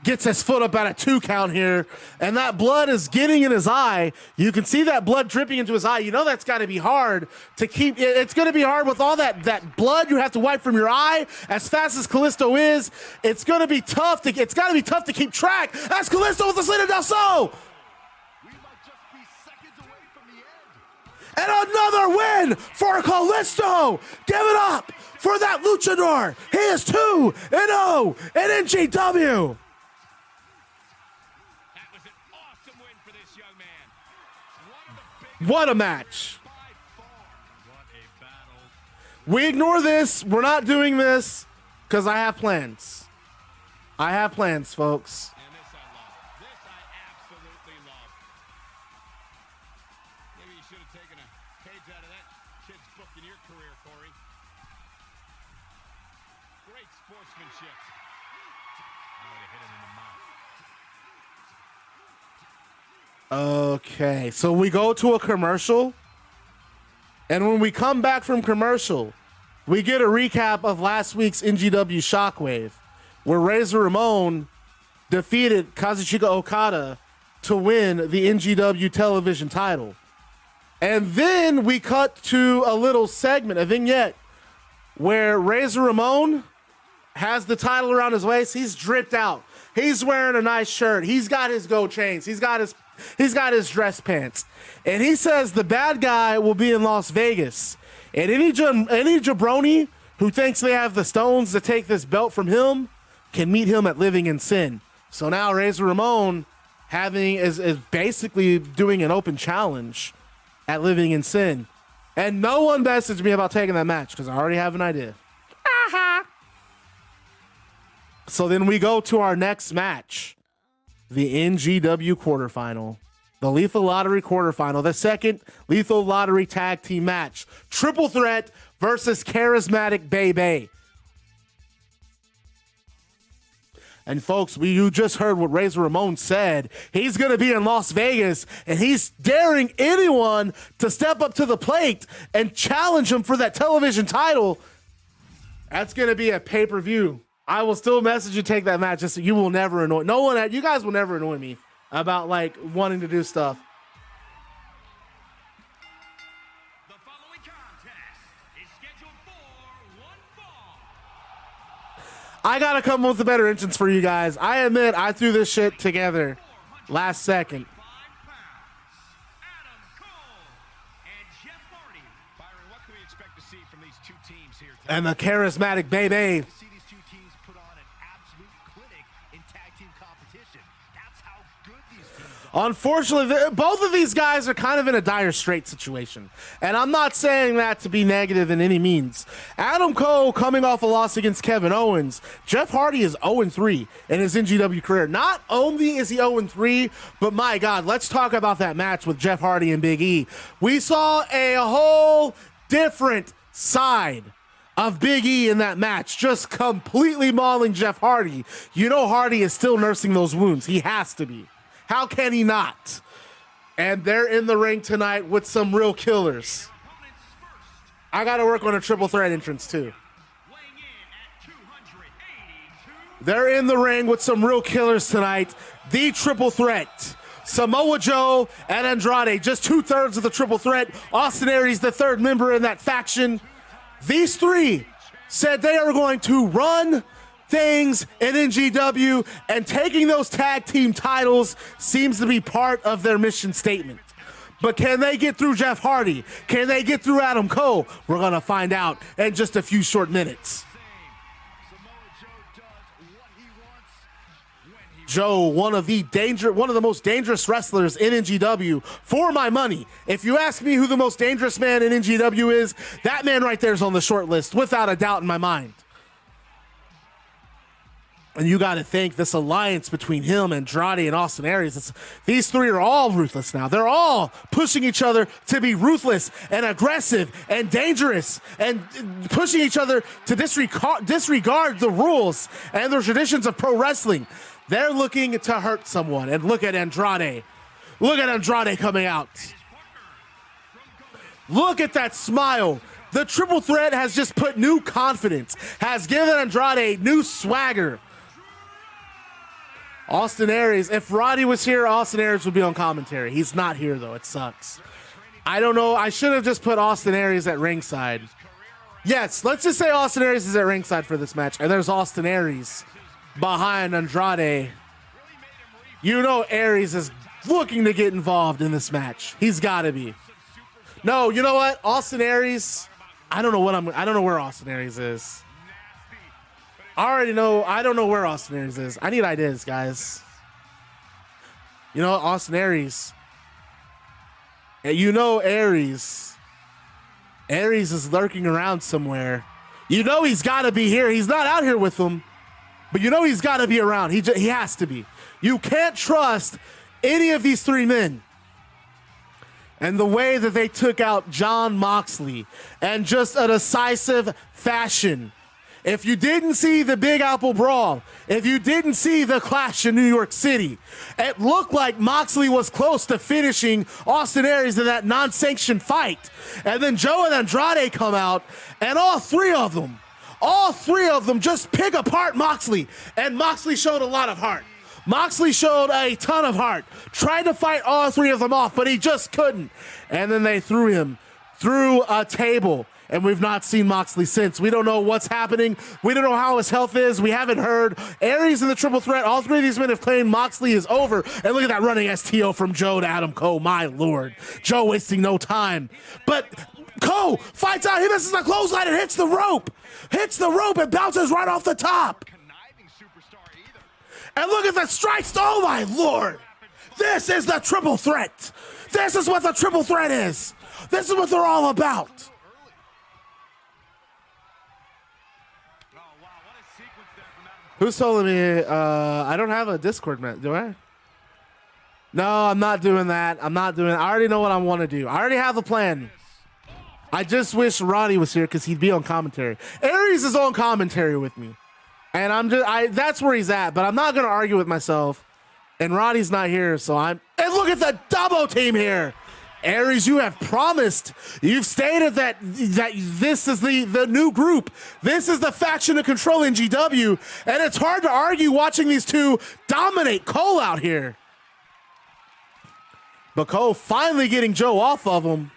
gets his foot up at a 2 count here, and that blood is getting in his eye. You can see that blood dripping into his eye. You know that's got to be hard to keep. It's going to be hard with all that blood you have to wipe from your eye. As fast as Kalisto is, it's going to be tough to. It's got to be tough to keep track. That's Kalisto with the Lita Del Sol. And another win for Kalisto. Give it up for that luchador. He is 2-0 in NGW. That was an awesome win for this young man. What a match. What a battle. We ignore this. We're not doing this because I have plans. I have plans, folks. And this I love. This I absolutely love. Maybe you should have taken a page out of that kid's book in your career, Corey. Great sportsmanship. I would have hit him in the mouth. Okay, so we go to a commercial, and when we come back from commercial, we get a recap of last week's NGW Shockwave, where Razor Ramon defeated Kazuchika Okada to win the NGW television title. And then we cut to a little segment, a vignette, where Razor Ramon has the title around his waist. He's dripped out. He's wearing a nice shirt. He's got his gold chains. He's got his dress pants. And he says the bad guy will be in Las Vegas. And any jabroni who thinks they have the stones to take this belt from him can meet him at Living in Sin. So now Razor Ramon is basically doing an open challenge at Living in Sin. And no one messaged me about taking that match because I already have an idea. So then we go to our next match, the NGW quarterfinal, the Lethal Lottery quarterfinal, the second Lethal Lottery tag team match, triple threat versus Charismatic BAYBAY. And folks, you just heard what Razor Ramon said. He's going to be in Las Vegas, and he's daring anyone to step up to the plate and challenge him for that television title. That's going to be a pay-per-view. I will still message you, take that match. Just so you will never annoy. No one, you guys will never annoy me about like wanting to do stuff. The following contest is scheduled for one fall. I got to come up with a better entrance for you guys. I admit I threw this shit together last second. 5 pounds. Adam Cole and Jeff Hardy. Byron, what can we expect to see from these two teams here tonight? And the charismatic BAYBAY. See these two teams put on an absolute clinic in tag team competition. That's how good these teams are. Unfortunately, both of these guys are kind of in a dire straight situation. And I'm not saying that to be negative in any means. Adam Cole coming off a loss against Kevin Owens. Jeff Hardy is 0-3 in his NGW career. Not only is he 0-3, but my God, let's talk about that match with Jeff Hardy and Big E. We saw a whole different side of Big E in that match, just completely mauling Jeff Hardy. You know Hardy is still nursing those wounds. He has to be. How can he not? And they're in the ring tonight with some real killers. I got to work on a triple threat entrance too. Weighing in at 282. They're in the ring with some real killers tonight. The triple threat. Samoa Joe and Andrade, just 2/3 of the triple threat. Austin Aries, the third member in that faction. These three said they are going to run things in NGW, and taking those tag team titles seems to be part of their mission statement. But can they get through Jeff Hardy? Can they get through Adam Cole? We're going to find out in just a few short minutes. Samoa Joe does what he wants when he Joe, one of the most dangerous wrestlers in NGW, for my money. If you ask me who the most dangerous man in NGW is, that man right there is on the short list, without a doubt in my mind. And you got to think this alliance between him, Andrade, and Austin Aries, these three are all ruthless now. They're all pushing each other to be ruthless and aggressive and dangerous, and pushing each other to disregard the rules and the traditions of pro wrestling. They're looking to hurt someone. And look at Andrade. Look at Andrade coming out. Look at that smile. The triple threat has just put new confidence, has given Andrade new swagger. Austin Aries, if Roddy was here, Austin Aries would be on commentary. He's not here, though. It sucks. I don't know. I should have just put Austin Aries at ringside. Yes, let's just say Austin Aries is at ringside for this match. And there's Austin Aries behind Andrade. You know Aries is looking to get involved in this match. He's got to be. No, you know what? Austin Aries, I don't know where Austin Aries is. I already know. I don't know where Austin Aries is. I need ideas, guys. You know, Austin Aries. You know Aries. Aries is lurking around somewhere. You know he's got to be here. He's not out here with them. But you know he's got to be around. He has to be. You can't trust any of these three men. And the way that they took out Jon Moxley in just a decisive fashion. If you didn't see the Big Apple Brawl, if you didn't see the clash in New York City, it looked like Moxley was close to finishing Austin Aries in that non-sanctioned fight. And then Joe and Andrade come out, and all three of them just pick apart Moxley. And Moxley showed a lot of heart. Moxley showed a ton of heart, tried to fight all three of them off, but he just couldn't. And then they threw him through a table. And we've not seen Moxley since. We don't know what's happening. We don't know how his health is. We haven't heard. Aries in the triple threat. All three of these men have claimed Moxley is over. And look at that running STO from Joe to Adam Cole. My Lord. Joe wasting no time. But Cole fights out. He misses the clothesline and hits the rope. Hits the rope and bounces right off the top. Conniving superstar either. And look at the strikes. Oh, my Lord. This is the triple threat. This is what the triple threat is. This is what they're all about. Who's telling me I don't have a Discord, man? Do I? No, I'm not doing that. I already know what I want to do. I already have a plan. I just wish Roddy was here because he'd be on commentary. Aries is on commentary with me. And that's where he's at, but I'm not going to argue with myself. And Roddy's not here, so and look at the double team here. Aries, you have promised. You've stated that this is the new group. This is the faction to control NGW, and it's hard to argue watching these two dominate Cole out here. But Cole finally getting Joe off of him.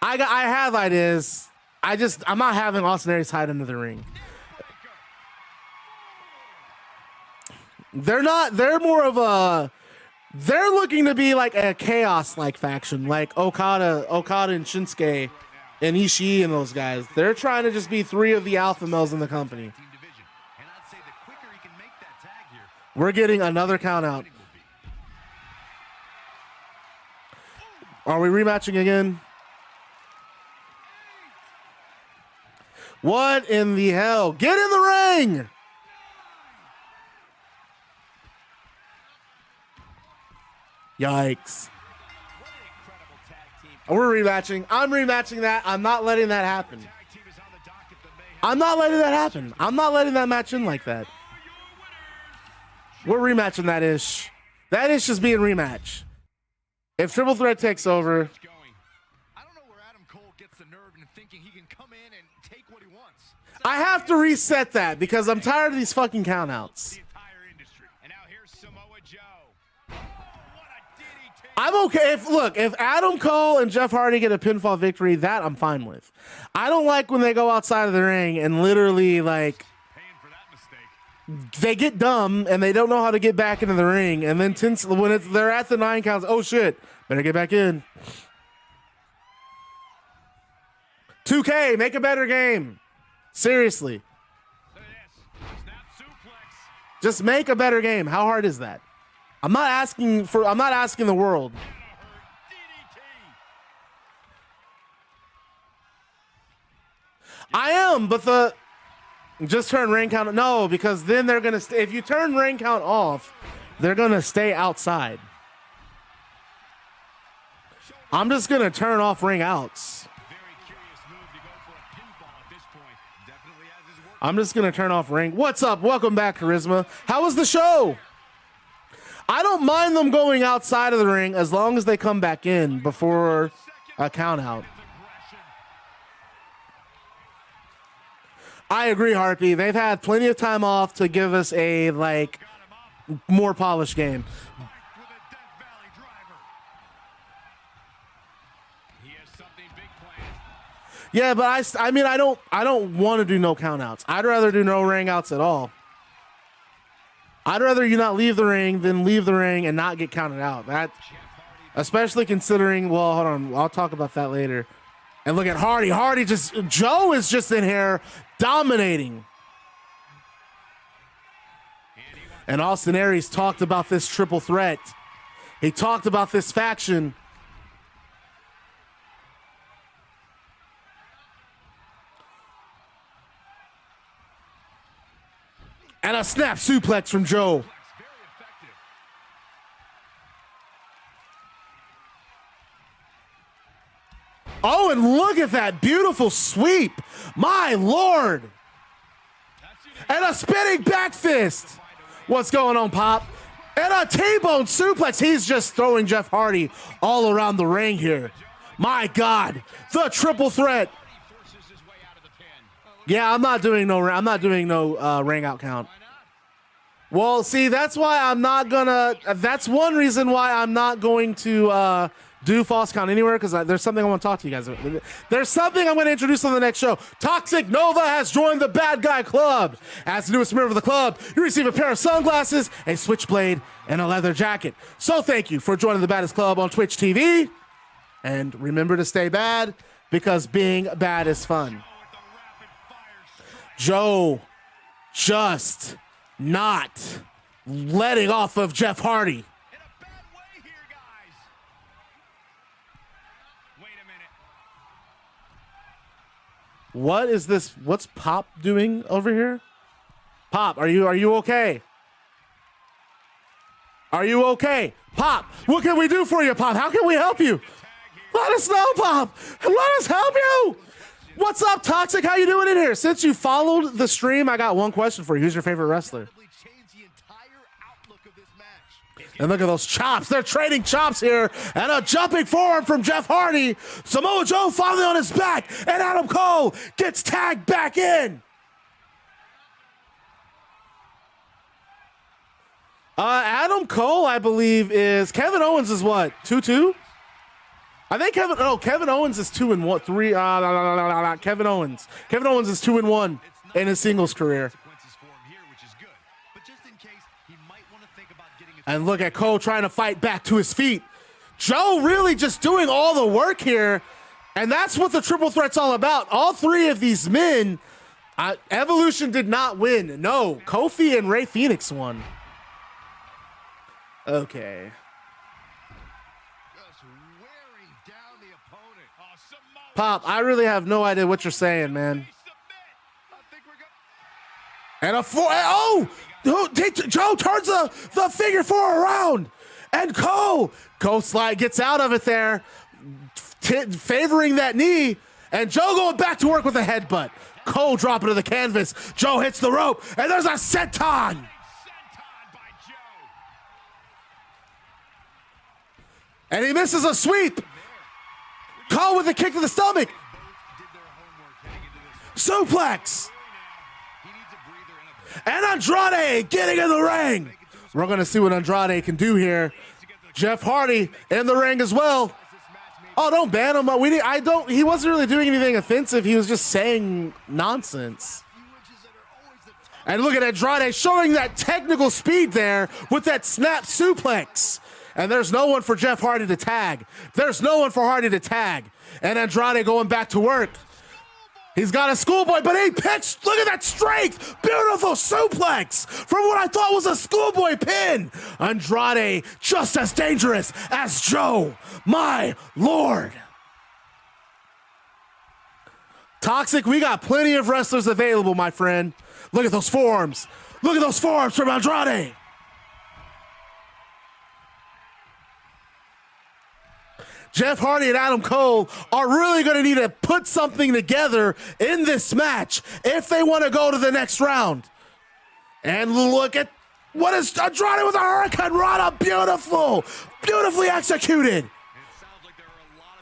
I have ideas. I'm not having Austin Aries hide into the ring. They're more of a. They're looking to be like a chaos-like faction, like Okada and Shinsuke and Ishii and those guys. They're trying to just be three of the alpha males in the company. We're getting another count out. Are we rematching again? What in the hell? Get in the ring! Yikes. We're rematching. I'm rematching that. I'm not letting that happen. I'm not letting that happen. I'm not letting that match in like that. We're rematching that ish. That ish is being rematch. If Triple Threat takes over. I don't know where Adam Cole gets the nerve in thinking he can come in and take what he wants. I have to reset that because I'm tired of these fucking countouts. I'm okay if Adam Cole and Jeff Hardy get a pinfall victory, that I'm fine with. I don't like when they go outside of the ring and literally like they get dumb and they don't know how to get back into the ring, and then when they're at the 9 counts, oh shit, better get back in. 2K, make a better game. Seriously. Just make a better game. How hard is that? I'm not asking the world. I am, but just turn ring count. No, because then they're going to, if you turn ring count off, they're going to stay outside. I'm just going to turn off ring outs. I'm just going to turn off ring. What's up? Welcome back, Charisma. How was the show? I don't mind them going outside of the ring as long as they come back in before a count out. I agree, Harpy. They've had plenty of time off to give us a more polished game. Yeah, but I mean I don't want to do no count outs. I'd rather do no ring outs at all. I'd rather you not leave the ring than leave the ring and not get counted out. That, especially considering, well, hold on, I'll talk about that later. And look at Hardy. Joe is just in here dominating. And Austin Aries talked about this triple threat. He talked about this faction. And a snap suplex from Joe. Oh, and look at that beautiful sweep. My Lord. And a spinning back fist. What's going on, Pop? And a T-bone suplex. He's just throwing Jeff Hardy all around the ring here. My God, the triple threat. Yeah, I'm not doing no ring out count. Well, see, that's why I'm not gonna. That's one reason why I'm not going to do false count anywhere, because there's something I want to talk to you guys about. There's something I'm going to introduce on the next show. Toxic Nova has joined the Bad Guy Club. As the newest member of the club, you receive a pair of sunglasses, a switchblade, and a leather jacket. So thank you for joining the Baddest Club on Twitch TV. And remember to stay bad, because being bad is fun. Joe just not letting off of Jeff Hardy. In a bad way here, guys. Wait a minute. What is this? What's Pop doing over here? Pop, are you okay? Are you okay? Pop, what can we do for you, Pop? How can we help you? Let us know, Pop. Let us help you. What's up, Toxic? How you doing in here? Since you followed the stream, I got one question for you. Who's your favorite wrestler? And look at those chops. They're trading chops here. And a jumping forearm from Jeff Hardy. Samoa Joe finally on his back. And Adam Cole gets tagged back in. Adam Cole, I believe, is Kevin Owens is what? 2-2? I think Kevin Owens is 2-1. 3. Kevin Owens. Kevin Owens is 2-1 in his singles career. And look at Cole trying to fight back to his feet. Joe really just doing all the work here. And that's what the triple threat's all about. All three of these men, Evolution did not win. No, Kofi and Rey Fenix won. Okay. Pop, I really have no idea what you're saying, man. And a four. Oh! Joe turns the figure four around. And Cole slide gets out of it there, favoring that knee. And Joe going back to work with a headbutt. Cole dropping to the canvas. Joe hits the rope. And there's a senton. And he misses a sweep. Cole with a kick to the stomach. Suplex. And Andrade getting in the ring. We're going to see what Andrade can do here. Jeff Hardy in the ring as well. Oh, don't ban him. He wasn't really doing anything offensive. He was just saying nonsense. And look at Andrade showing that technical speed there with that snap suplex. And there's no one for Jeff Hardy to tag. There's no one for Hardy to tag. And Andrade going back to work. He's got a schoolboy, but he pitched. Look at that strength. Beautiful suplex from what I thought was a schoolboy pin. Andrade just as dangerous as Joe. My Lord. Toxic, we got plenty of wrestlers available, my friend. Look at those forearms. Look at those forearms from Andrade. Jeff Hardy and Adam Cole are really going to need to put something together in this match if they want to go to the next round. And look at what is Andrade with a Hurricane Rana. Beautiful. Beautifully executed.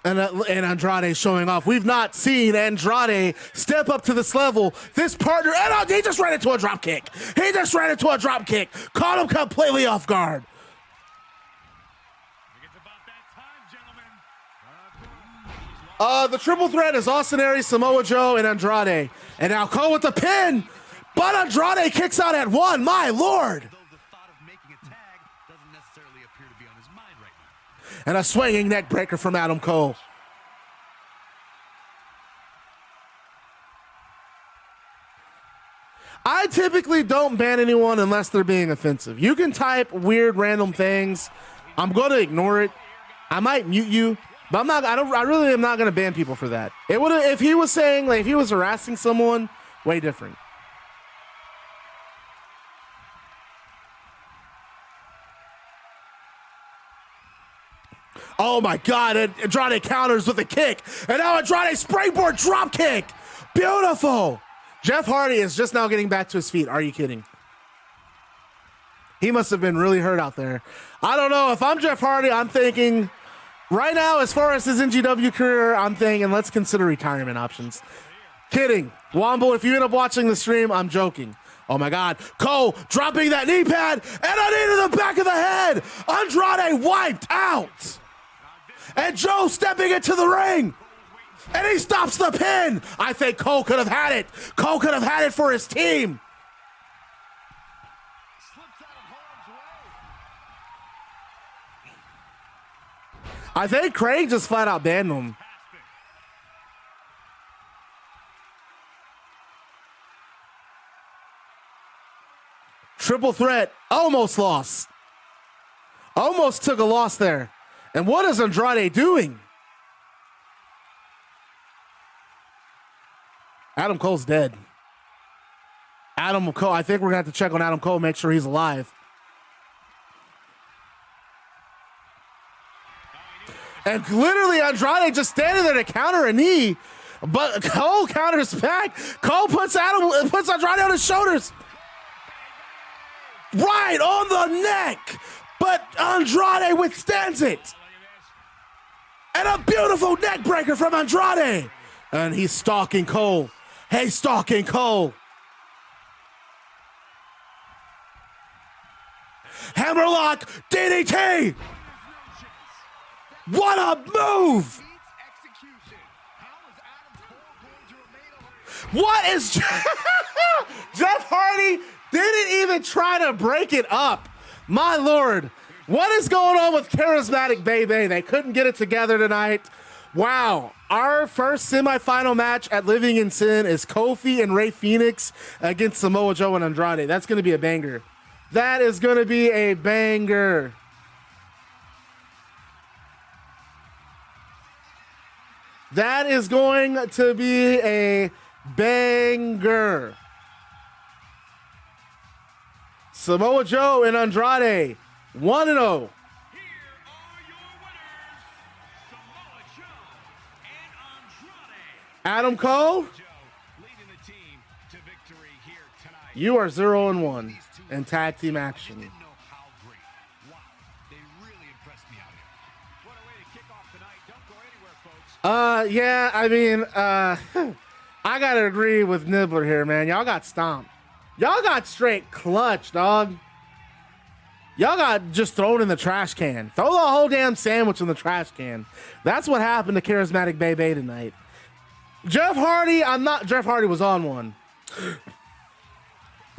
And Andrade showing off. We've not seen Andrade step up to this level. This partner, and he just ran into a drop kick. He just ran into a drop kick. Caught him completely off guard. The triple threat is Austin Aries, Samoa Joe, and Andrade. And now Cole with the pin, but Andrade kicks out at one. My Lord. And a swinging neck breaker from Adam Cole. I typically don't ban anyone unless they're being offensive. You can type weird random things. I'm going to ignore it. I might mute you. But I really am not going to ban people for that. It would if he was saying, like, if he was harassing someone, way different. Oh my God, Andrade counters with a kick. And now Andrade springboard drop kick. Beautiful. Jeff Hardy is just now getting back to his feet. Are you kidding? He must have been really hurt out there. I don't know. If I'm Jeff Hardy, I'm thinking... Right now, as far as his NGW career, I'm thinking let's consider retirement options. Kidding. Womble, if you end up watching the stream, I'm joking. Oh my God. Cole dropping that knee pad and a knee to the back of the head. Andrade wiped out. And Joe stepping into the ring. And he stops the pin. I think Cole could have had it. Cole could have had it for his team. I think Craig just flat out banned him. Triple threat, almost lost. Almost took a loss there. And what is Andrade doing? Adam Cole's dead. Adam Cole, I think we're going to have to check on Adam Cole, make sure he's alive. And literally Andrade just standing there to counter a knee, but Cole counters back. Cole puts Andrade on his shoulders. Right on the neck. But but Andrade withstands it. And a beautiful neck breaker from Andrade. And he's stalking Cole. Hey, stalking Cole. Hammerlock DDT. What a move. What is Jeff Hardy didn't even try to break it up. My Lord. What is going on with Charismatic BAYBAY? They couldn't get it together tonight. Wow. Our first semifinal match at Living in Sin is Kofi and Rey Fenix against Samoa Joe and Andrade. That's going to be a banger. That is going to be a banger. That is going to be a banger. Samoa Joe and Andrade, 1-0. Here are your winners, Samoa Joe and Andrade. Adam Cole, Joe leading the team to victory here tonight. you are 0-1 in tag team action. Didn't know how great. Wow, they really impressed me out here. What a way to kick off tonight. Don't go anywhere, folks. Yeah, I mean, I gotta agree with Nibbler here, man. Y'all got stomped. Y'all got straight clutch, dog. Y'all got just thrown in the trash can. Throw the whole damn sandwich in the trash can. That's what happened to Charismatic BAYBAY tonight. Jeff Hardy was on one.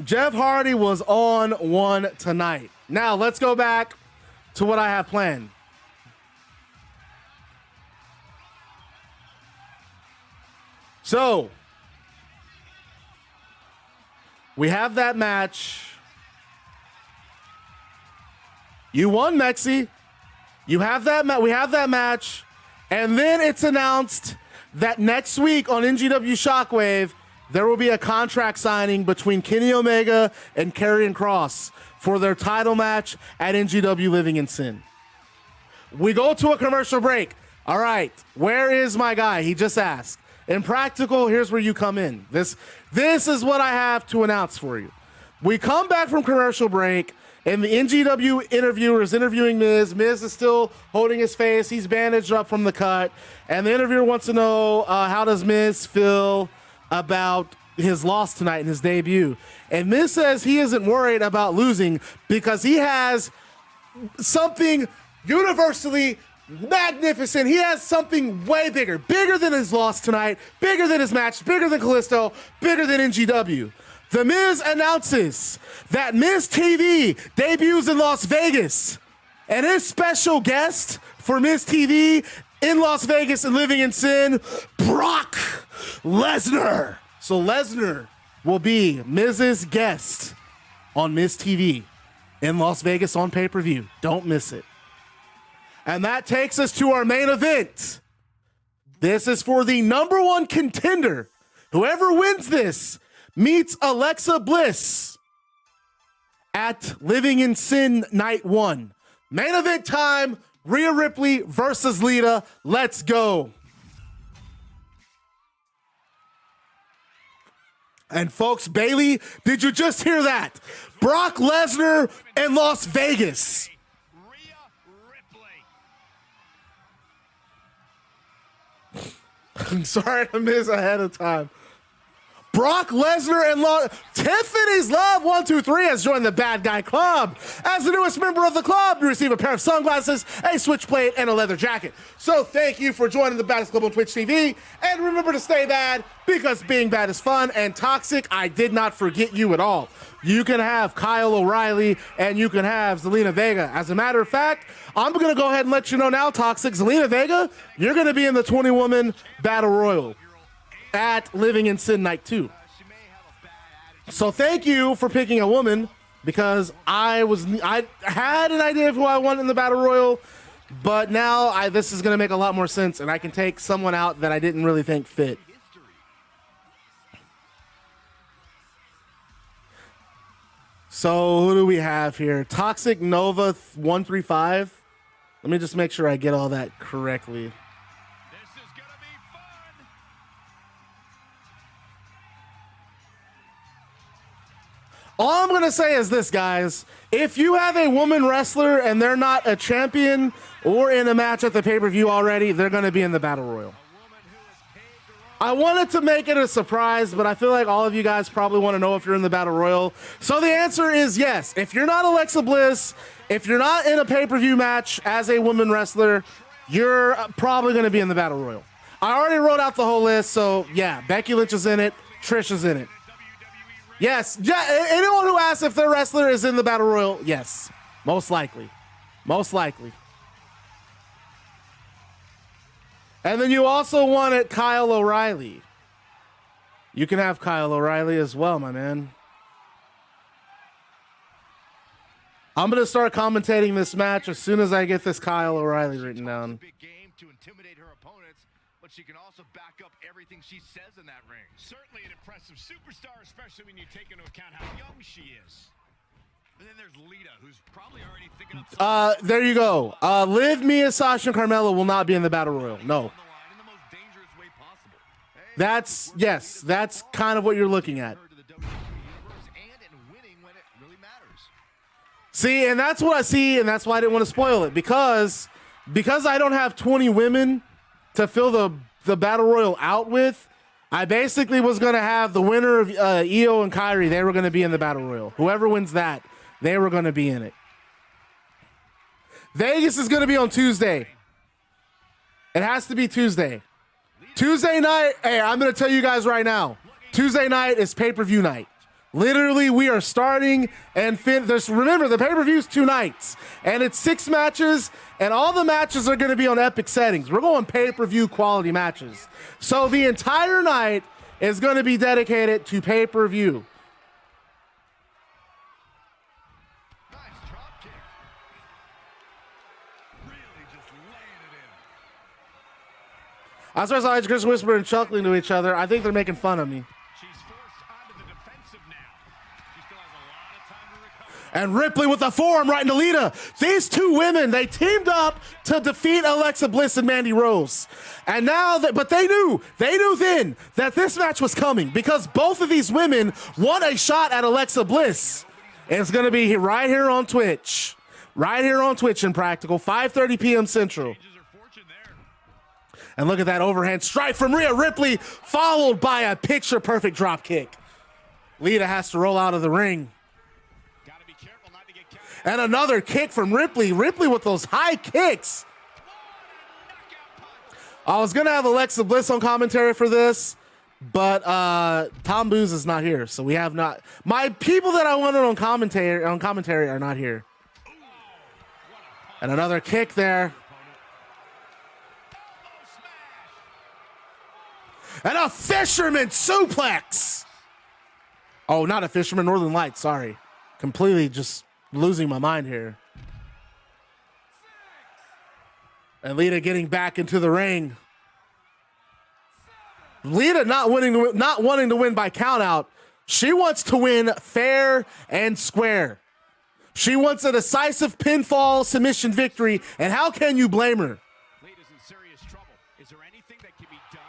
Jeff Hardy was on one tonight. Now, let's go back to what I have planned. So, we have that match. You won, Mexi. You have that we have that match. And then it's announced that next week on NGW Shockwave, there will be a contract signing between Kenny Omega and Karrion Kross for their title match at NGW Living in Sin. We go to a commercial break. All right, where is my guy? He just asked. In Practical, here's where you come in. This is what I have to announce for you. We come back from commercial break, and the NGW interviewer is interviewing Miz. Miz is still holding his face. He's bandaged up from the cut. And the interviewer wants to know, how does Miz feel about his loss tonight in his debut? And Miz says he isn't worried about losing because he has something universally magnificent. He has something way bigger than his loss tonight, bigger than his match, bigger than Kalisto, bigger than NGW. The Miz announces that Miz TV debuts in Las Vegas, and his special guest for Miz TV in Las Vegas and Living in Sin, Brock Lesnar. So Lesnar will be Miz's guest on Miz TV in Las Vegas on pay-per-view. Don't miss it. And that takes us to our main event. This is for the #1 contender. Whoever wins this meets Alexa Bliss at Living in Sin Night 1. Main event time, Rhea Ripley versus Lita. Let's go. And folks, Bailey, did you just hear that? Brock Lesnar in Las Vegas. Rhea Ripley. I'm sorry to miss ahead of time. Brock Lesnar and Tiffany's Love 123 has joined the Bad Guy Club. As the newest member of the club, you receive a pair of sunglasses, a switchblade, and a leather jacket. So thank you for joining the Baddest Club on Twitch TV. And remember to stay bad, because being bad is fun. And Toxic, I did not forget you at all. You can have Kyle O'Reilly, and you can have Zelina Vega. As a matter of fact, I'm going to go ahead and let you know now, Toxic, Zelina Vega, you're going to be in the 20-woman Battle Royal at Living in Sin Night 2. So thank you for picking a woman, because I had an idea of who I wanted in the Battle Royal, but now this is going to make a lot more sense, and I can take someone out that I didn't really think fit. So who do we have here? Toxic Nova 135. Let me just make sure I get all that correctly. This is gonna be fun. All I'm going to say is this, guys. If you have a woman wrestler and they're not a champion or in a match at the pay-per-view already, they're going to be in the Battle Royal. I wanted to make it a surprise, but I feel like all of you guys probably want to know if you're in the Battle Royal. So the answer is yes. If you're not Alexa Bliss, if you're not in a pay-per-view match as a woman wrestler, you're probably going to be in the Battle Royal. I already wrote out the whole list, so yeah, Becky Lynch is in it, Trish is in it. Yes, yeah, anyone who asks if their wrestler is in the Battle Royal, yes, most likely. Most likely. And then you also wanted Kyle O'Reilly. You can have Kyle O'Reilly as well, my man. I'm going to start commentating this match as soon as I get this Kyle O'Reilly written down. Big game to intimidate her opponents, but she can also back up everything she says in that ring. Certainly an impressive superstar, especially when you take into account how young she is. And then there's Lita, who's probably already thinking of There you go. Liv, Mia, Sasha, and Carmella will not be in the Battle Royal. No. That's, yes, that's kind of what you're looking at. See, and that's what I see, and that's why I didn't want to spoil it, because I don't have 20 women to fill the Battle Royal out with. I basically was going to have the winner of Io and Kyrie. They were going to be in the Battle Royal. Whoever wins that, they were going to be in it. Vegas is going to be on Tuesday. It has to be Tuesday. Tuesday night, hey, I'm going to tell you guys right now, Tuesday night is pay-per-view night. Literally, we are starting and remember, the pay-per-view is 2 nights, and it's 6 matches, and all the matches are going to be on epic settings. We're going pay-per-view quality matches. So the entire night is going to be dedicated to pay-per-view. Nice drop kick. Really just laying it in. I started saw Chris whispering and chuckling to each other. I think they're making fun of me. she's forced onto the defensive now. She still has a lot of time to recover. And Ripley with the forearm right into Lita. These two women, they teamed up to defeat Alexa Bliss and Mandy Rose. And now, but they knew then that this match was coming because both of these women won a shot at Alexa Bliss. And it's going to be right here on Twitch. Right here on Twitch in Practical, 5:30 p.m. Central. Changes her fortune there. And look at that overhand strike from Rhea Ripley, followed by a picture-perfect drop kick. Lita has to roll out of the ring. Gotta be careful not to get kicked. And another kick from Ripley. Ripley with those high kicks. I was going to have Alexa Bliss on commentary for this, but Tom Booz is not here, so we have not. My people that I wanted on commentary are not here. And another kick there. And a fisherman suplex. Oh, not a fisherman, Northern Lights, sorry. Completely just losing my mind here. And Lita getting back into the ring. Lita not wanting to win by countout. She wants to win fair and square. She wants a decisive pinfall submission victory, and how can you blame her? Lita's in serious trouble. Is there anything that can be done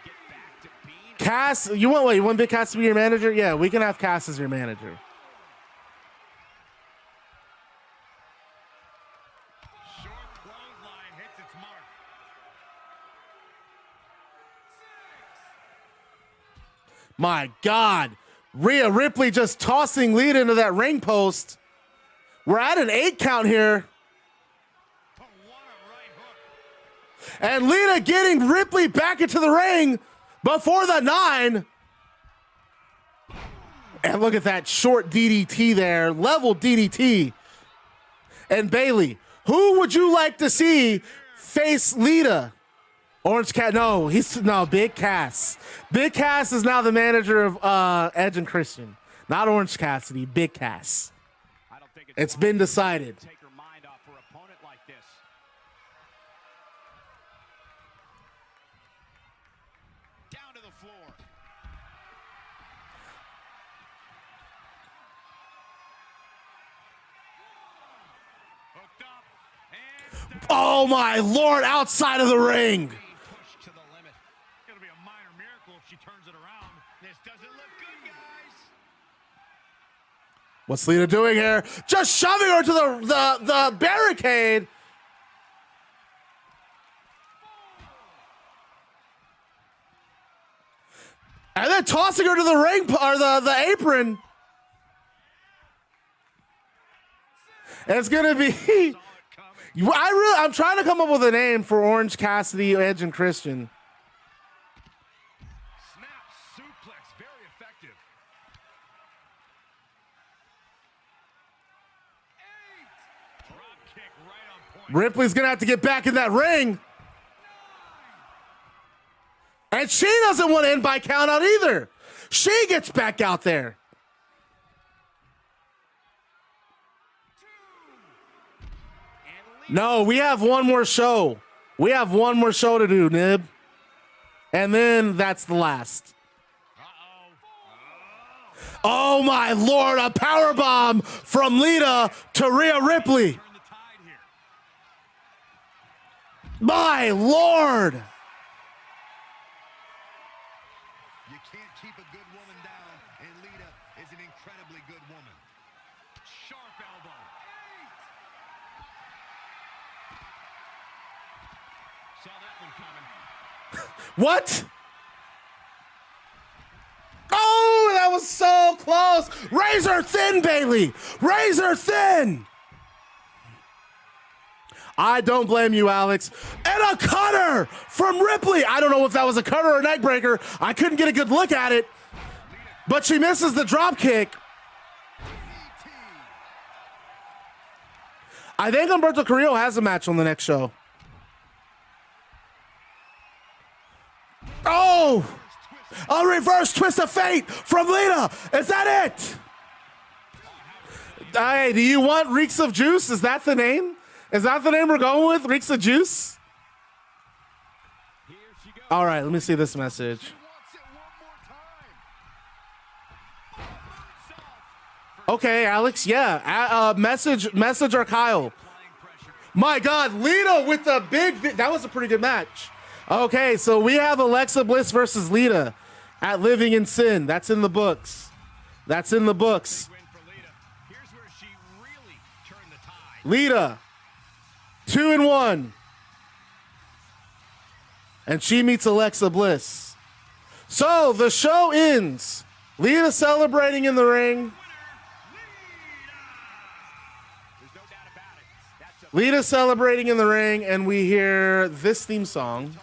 to get back to being Cass, you want Big Cass to be your manager? Yeah, we can have Cass as your manager. short clothesline hits its mark? My God. Rhea Ripley just tossing Lita into that ring post. We're at an 8 count here. Oh, what a right hook. And Lita getting Ripley back into the ring before the 9. And look at that short DDT there. Level DDT. And Bayley, who would you like to see face Lita? Orange Cat, no, Big Cass. Big Cass is now the manager of Edge and Christian. Not Orange Cassidy, Big Cass. I don't think It's been decided. take her mind off her opponent like this. Down to the floor. Hooked up and Oh my Lord, outside of the ring. pushed to the limit. It's gonna be a minor miracle if she turns it around. This doesn't look good, guys. What's Lita doing here? Just shoving her to the barricade. And then tossing her to the ring, or the apron. And it's gonna be. I'm trying to come up with a name for Orange Cassidy, Edge, and Christian. Snap suplex, very effective. 8. Drop kick right on point. Ripley's gonna have to get back in that ring. And she doesn't want to end by count out either. She gets back out there. No, we have one more show. We have one more show to do, Nib. And then that's the last. Oh my Lord, a powerbomb from Lita to Rhea Ripley. Turn the tide here. My Lord. You can't keep a good woman down, and Lita is an incredibly good woman. Sharp elbow. 8. Saw that one coming. What? Oh, that was so close. Razor thin, Bayley. Razor thin. I don't blame you, Alex. And a cutter from Ripley. I don't know if that was a cutter or a neck breaker. I couldn't get a good look at it. But she misses the drop kick. I think Humberto Carrillo has a match on the next show. Oh! A reverse twist of fate from Lita. Is that it? Hey, do you want Reeks of Juice? Is that the name? Is that the name we're going with? Reeks of Juice? Here she goes. All right, let me see this message. Wants it one more time. Okay, Alex, yeah. Message or Kyle. My God, Lita with the that was a pretty good match. Okay, so we have Alexa Bliss versus Lita at Living in Sin. That's in the books. That's in the books. Win for Lita. Here's where she really turned the tide. Lita, 2-1. And she meets Alexa Bliss. So the show ends. Lita celebrating in the ring. There's no doubt about it. That's a Lita celebrating in the ring, and we hear this theme song.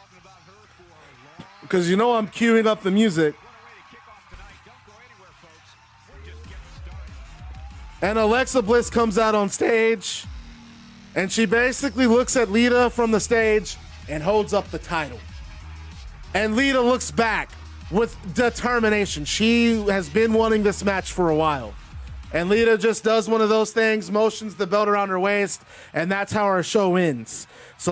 Because you know I'm queuing up the music. way to kick off tonight. Don't go anywhere, folks. We're just getting started. And Alexa Bliss comes out on stage, and she basically looks at Lita from the stage and holds up the title. And Lita looks back with determination. She has been wanting this match for a while. And Lita just does one of those things, motions the belt around her waist, and that's how our show ends. So